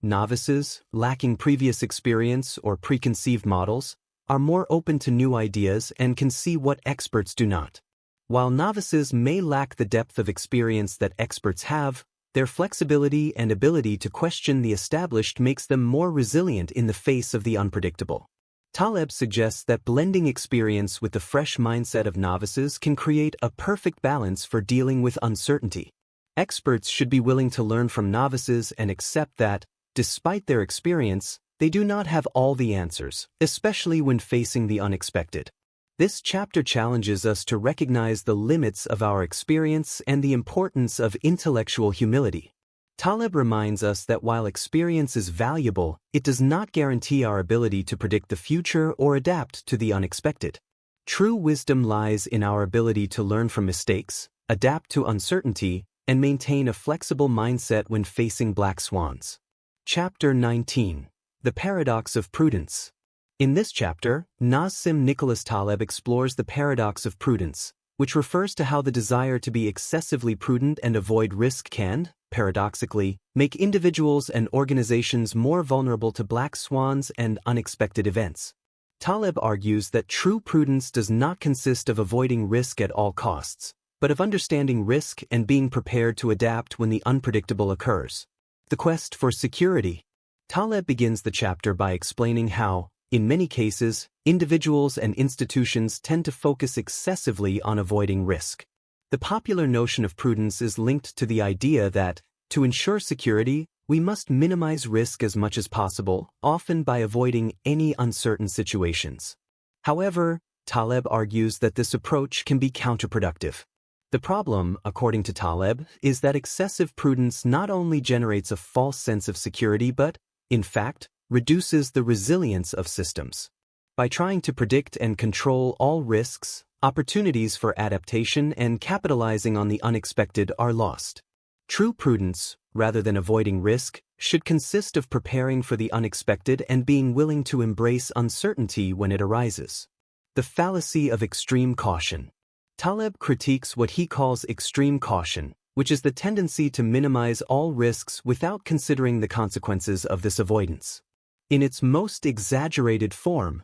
Novices, lacking previous experience or preconceived models, are more open to new ideas and can see what experts do not. While novices may lack the depth of experience that experts have, their flexibility and ability to question the established makes them more resilient in the face of the unpredictable. Taleb suggests that blending experience with the fresh mindset of novices can create a perfect balance for dealing with uncertainty. Experts should be willing to learn from novices and accept that, despite their experience, they do not have all the answers, especially when facing the unexpected. This chapter challenges us to recognize the limits of our experience and the importance of intellectual humility. Taleb reminds us that while experience is valuable, it does not guarantee our ability to predict the future or adapt to the unexpected. True wisdom lies in our ability to learn from mistakes, adapt to uncertainty, and maintain a flexible mindset when facing black swans. Chapter 19. The Paradox of Prudence. In this chapter, Nassim Nicholas Taleb explores the paradox of prudence, which refers to how the desire to be excessively prudent and avoid risk can, paradoxically, make individuals and organizations more vulnerable to black swans and unexpected events. Taleb argues that true prudence does not consist of avoiding risk at all costs, but of understanding risk and being prepared to adapt when the unpredictable occurs. The quest for security. Taleb begins the chapter by explaining how, in many cases, individuals and institutions tend to focus excessively on avoiding risk. The popular notion of prudence is linked to the idea that, to ensure security, we must minimize risk as much as possible, often by avoiding any uncertain situations. However, Taleb argues that this approach can be counterproductive. The problem, according to Taleb, is that excessive prudence not only generates a false sense of security but, in fact, reduces the resilience of systems. By trying to predict and control all risks, opportunities for adaptation and capitalizing on the unexpected are lost. True prudence, rather than avoiding risk, should consist of preparing for the unexpected and being willing to embrace uncertainty when it arises. The fallacy of extreme caution. Taleb critiques what he calls extreme caution, which is the tendency to minimize all risks without considering the consequences of this avoidance. In its most exaggerated form,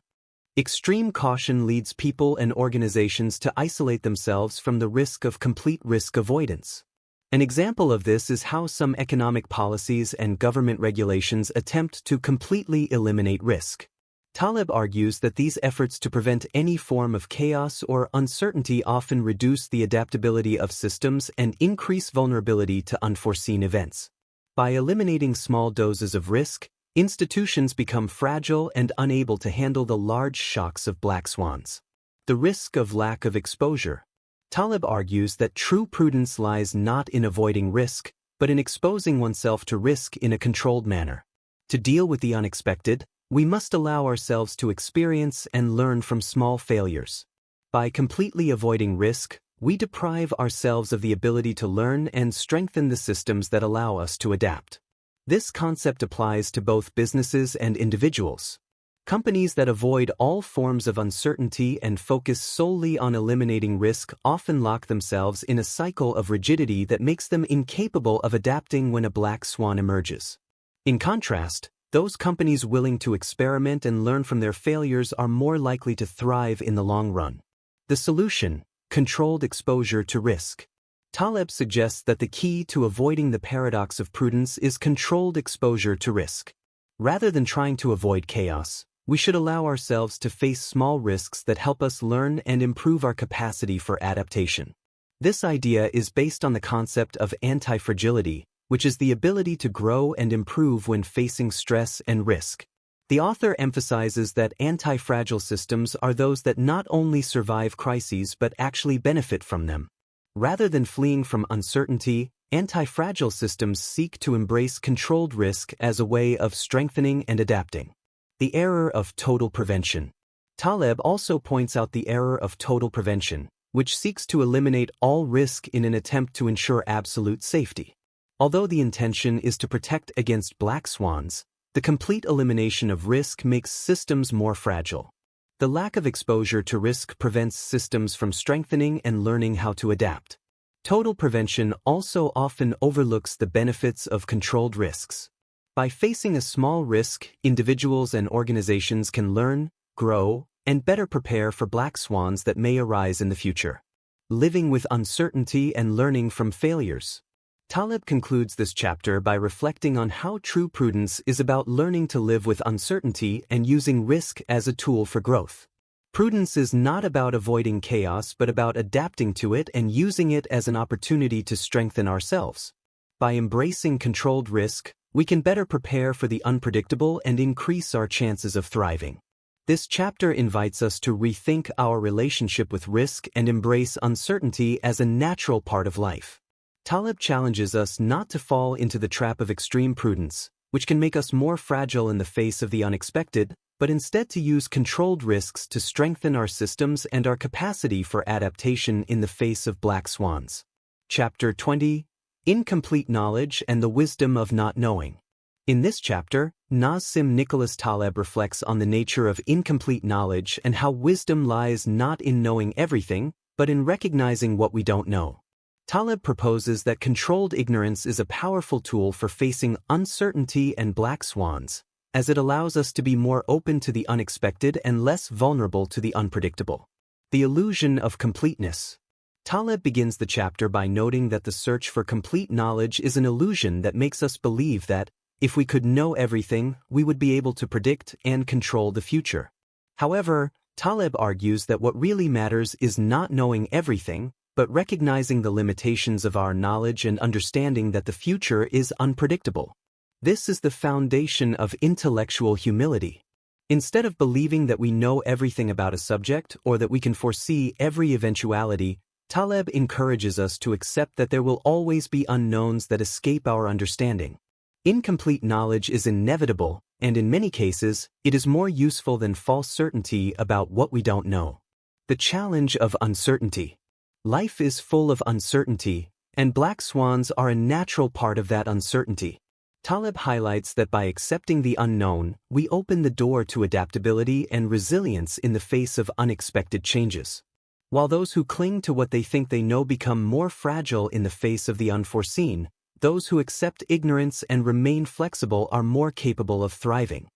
Extreme caution leads people and organizations to isolate themselves from the risk of complete risk avoidance. An example of this is how some economic policies and government regulations attempt to completely eliminate risk. Taleb argues that these efforts to prevent any form of chaos or uncertainty often reduce the adaptability of systems and increase vulnerability to unforeseen events. By eliminating small doses of risk, institutions become fragile and unable to handle the large shocks of black swans. The risk of lack of exposure. Taleb argues that true prudence lies not in avoiding risk, but in exposing oneself to risk in a controlled manner. To deal with the unexpected, we must allow ourselves to experience and learn from small failures. By completely avoiding risk, we deprive ourselves of the ability to learn and strengthen the systems that allow us to adapt. This concept applies to both businesses and individuals. Companies that avoid all forms of uncertainty and focus solely on eliminating risk often lock themselves in a cycle of rigidity that makes them incapable of adapting when a black swan emerges. In contrast, those companies willing to experiment and learn from their failures are more likely to thrive in the long run. The solution: controlled exposure to risk. Taleb suggests that the key to avoiding the paradox of prudence is controlled exposure to risk. Rather than trying to avoid chaos, we should allow ourselves to face small risks that help us learn and improve our capacity for adaptation. This idea is based on the concept of anti-fragility, which is the ability to grow and improve when facing stress and risk. The author emphasizes that anti-fragile systems are those that not only survive crises but actually benefit from them. Rather than fleeing from uncertainty, anti-fragile systems seek to embrace controlled risk as a way of strengthening and adapting. The error of total prevention. Taleb also points out the error of total prevention, which seeks to eliminate all risk in an attempt to ensure absolute safety. Although the intention is to protect against black swans, the complete elimination of risk makes systems more fragile. The lack of exposure to risk prevents systems from strengthening and learning how to adapt. Total prevention also often overlooks the benefits of controlled risks. By facing a small risk, individuals and organizations can learn, grow, and better prepare for black swans that may arise in the future. Living with uncertainty and learning from failures. Taleb concludes this chapter by reflecting on how true prudence is about learning to live with uncertainty and using risk as a tool for growth. Prudence is not about avoiding chaos but about adapting to it and using it as an opportunity to strengthen ourselves. By embracing controlled risk, we can better prepare for the unpredictable and increase our chances of thriving. This chapter invites us to rethink our relationship with risk and embrace uncertainty as a natural part of life. Taleb challenges us not to fall into the trap of extreme prudence, which can make us more fragile in the face of the unexpected, but instead to use controlled risks to strengthen our systems and our capacity for adaptation in the face of black swans. Chapter 20: Incomplete Knowledge and the Wisdom of Not Knowing. In this chapter, Nassim Nicholas Taleb reflects on the nature of incomplete knowledge and how wisdom lies not in knowing everything, but in recognizing what we don't know. Taleb proposes that controlled ignorance is a powerful tool for facing uncertainty and black swans, as it allows us to be more open to the unexpected and less vulnerable to the unpredictable. The illusion of completeness. Taleb begins the chapter by noting that the search for complete knowledge is an illusion that makes us believe that, if we could know everything, we would be able to predict and control the future. However, Taleb argues that what really matters is not knowing everything, but recognizing the limitations of our knowledge and understanding that the future is unpredictable. This is the foundation of intellectual humility. Instead of believing that we know everything about a subject or that we can foresee every eventuality, Taleb encourages us to accept that there will always be unknowns that escape our understanding. Incomplete knowledge is inevitable, and in many cases, it is more useful than false certainty about what we don't know. The challenge of uncertainty. Life is full of uncertainty, and black swans are a natural part of that uncertainty. Taleb highlights that by accepting the unknown, we open the door to adaptability and resilience in the face of unexpected changes. While those who cling to what they think they know become more fragile in the face of the unforeseen, those who accept ignorance and remain flexible are more capable of thriving.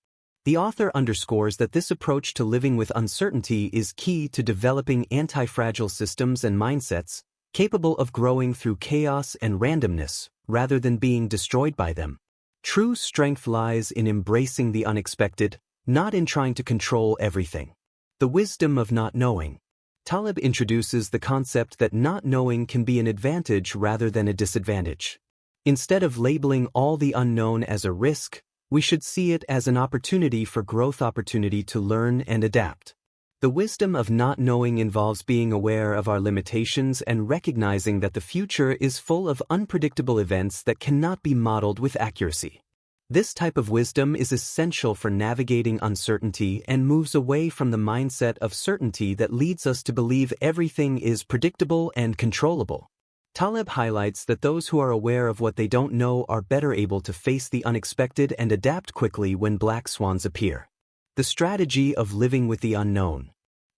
The author underscores that this approach to living with uncertainty is key to developing anti-fragile systems and mindsets capable of growing through chaos and randomness rather than being destroyed by them. True strength lies in embracing the unexpected, not in trying to control everything. The wisdom of not knowing. Taleb introduces the concept that not knowing can be an advantage rather than a disadvantage. Instead of labeling all the unknown as a risk, we should see it as an opportunity for growth, opportunity to learn and adapt. The wisdom of not knowing involves being aware of our limitations and recognizing that the future is full of unpredictable events that cannot be modeled with accuracy. This type of wisdom is essential for navigating uncertainty and moves away from the mindset of certainty that leads us to believe everything is predictable and controllable. Taleb highlights that those who are aware of what they don't know are better able to face the unexpected and adapt quickly when black swans appear. The strategy of living with the unknown.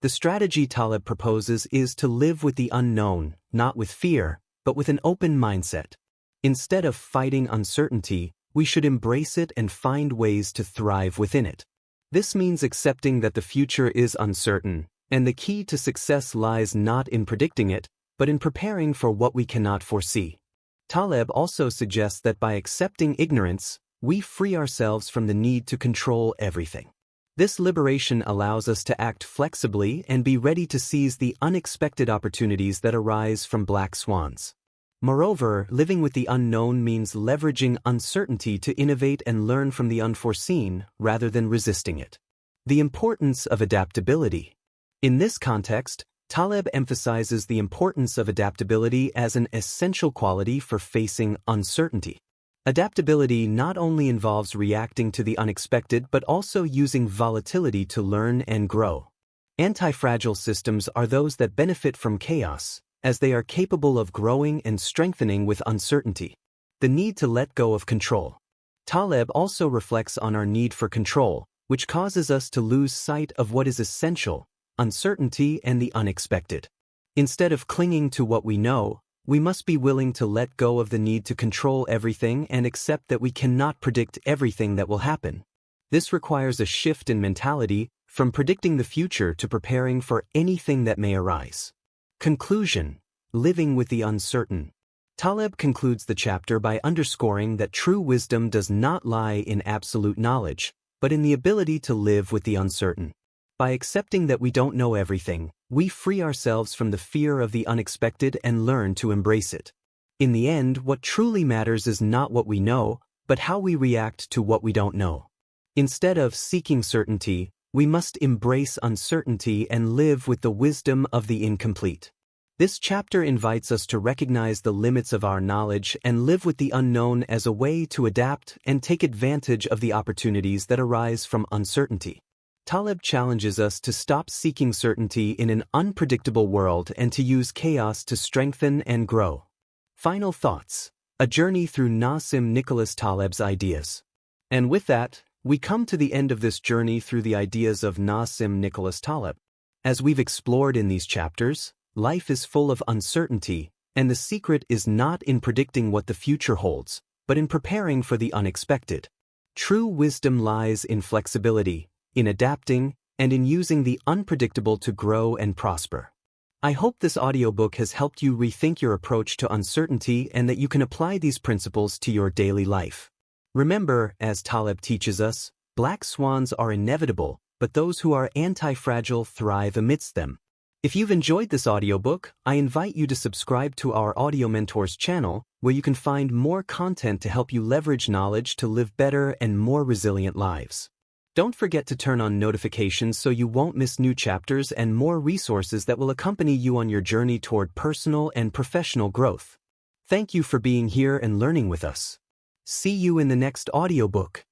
The strategy Taleb proposes is to live with the unknown, not with fear, but with an open mindset. Instead of fighting uncertainty, we should embrace it and find ways to thrive within it. This means accepting that the future is uncertain, and the key to success lies not in predicting it, but in preparing for what we cannot foresee. Taleb also suggests that by accepting ignorance, we free ourselves from the need to control everything. This liberation allows us to act flexibly and be ready to seize the unexpected opportunities that arise from black swans. Moreover, living with the unknown means leveraging uncertainty to innovate and learn from the unforeseen rather than resisting it. The importance of adaptability. In this context, Taleb emphasizes the importance of adaptability as an essential quality for facing uncertainty. Adaptability not only involves reacting to the unexpected but also using volatility to learn and grow. Anti-fragile systems are those that benefit from chaos, as they are capable of growing and strengthening with uncertainty. The need to let go of control. Taleb also reflects on our need for control, which causes us to lose sight of what is essential: uncertainty and the unexpected. Instead of clinging to what we know, we must be willing to let go of the need to control everything and accept that we cannot predict everything that will happen. This requires a shift in mentality from predicting the future to preparing for anything that may arise. Conclusion: living with the uncertain. Taleb concludes the chapter by underscoring that true wisdom does not lie in absolute knowledge, but in the ability to live with the uncertain. By accepting that we don't know everything, we free ourselves from the fear of the unexpected and learn to embrace it. In the end, what truly matters is not what we know, but how we react to what we don't know. Instead of seeking certainty, we must embrace uncertainty and live with the wisdom of the incomplete. This chapter invites us to recognize the limits of our knowledge and live with the unknown as a way to adapt and take advantage of the opportunities that arise from uncertainty. Taleb challenges us to stop seeking certainty in an unpredictable world and to use chaos to strengthen and grow. Final thoughts: a journey through Nassim Nicholas Taleb's ideas. And with that, we come to the end of this journey through the ideas of Nassim Nicholas Taleb. As we've explored in these chapters, life is full of uncertainty, and the secret is not in predicting what the future holds, but in preparing for the unexpected. True wisdom lies in flexibility, in adapting, and in using the unpredictable to grow and prosper. I hope this audiobook has helped you rethink your approach to uncertainty and that you can apply these principles to your daily life. Remember, as Taleb teaches us, black swans are inevitable, but those who are anti-fragile thrive amidst them. If you've enjoyed this audiobook, I invite you to subscribe to our Audio Mentors channel, where you can find more content to help you leverage knowledge to live better and more resilient lives. Don't forget to turn on notifications so you won't miss new chapters and more resources that will accompany you on your journey toward personal and professional growth. Thank you for being here and learning with us. See you in the next audiobook.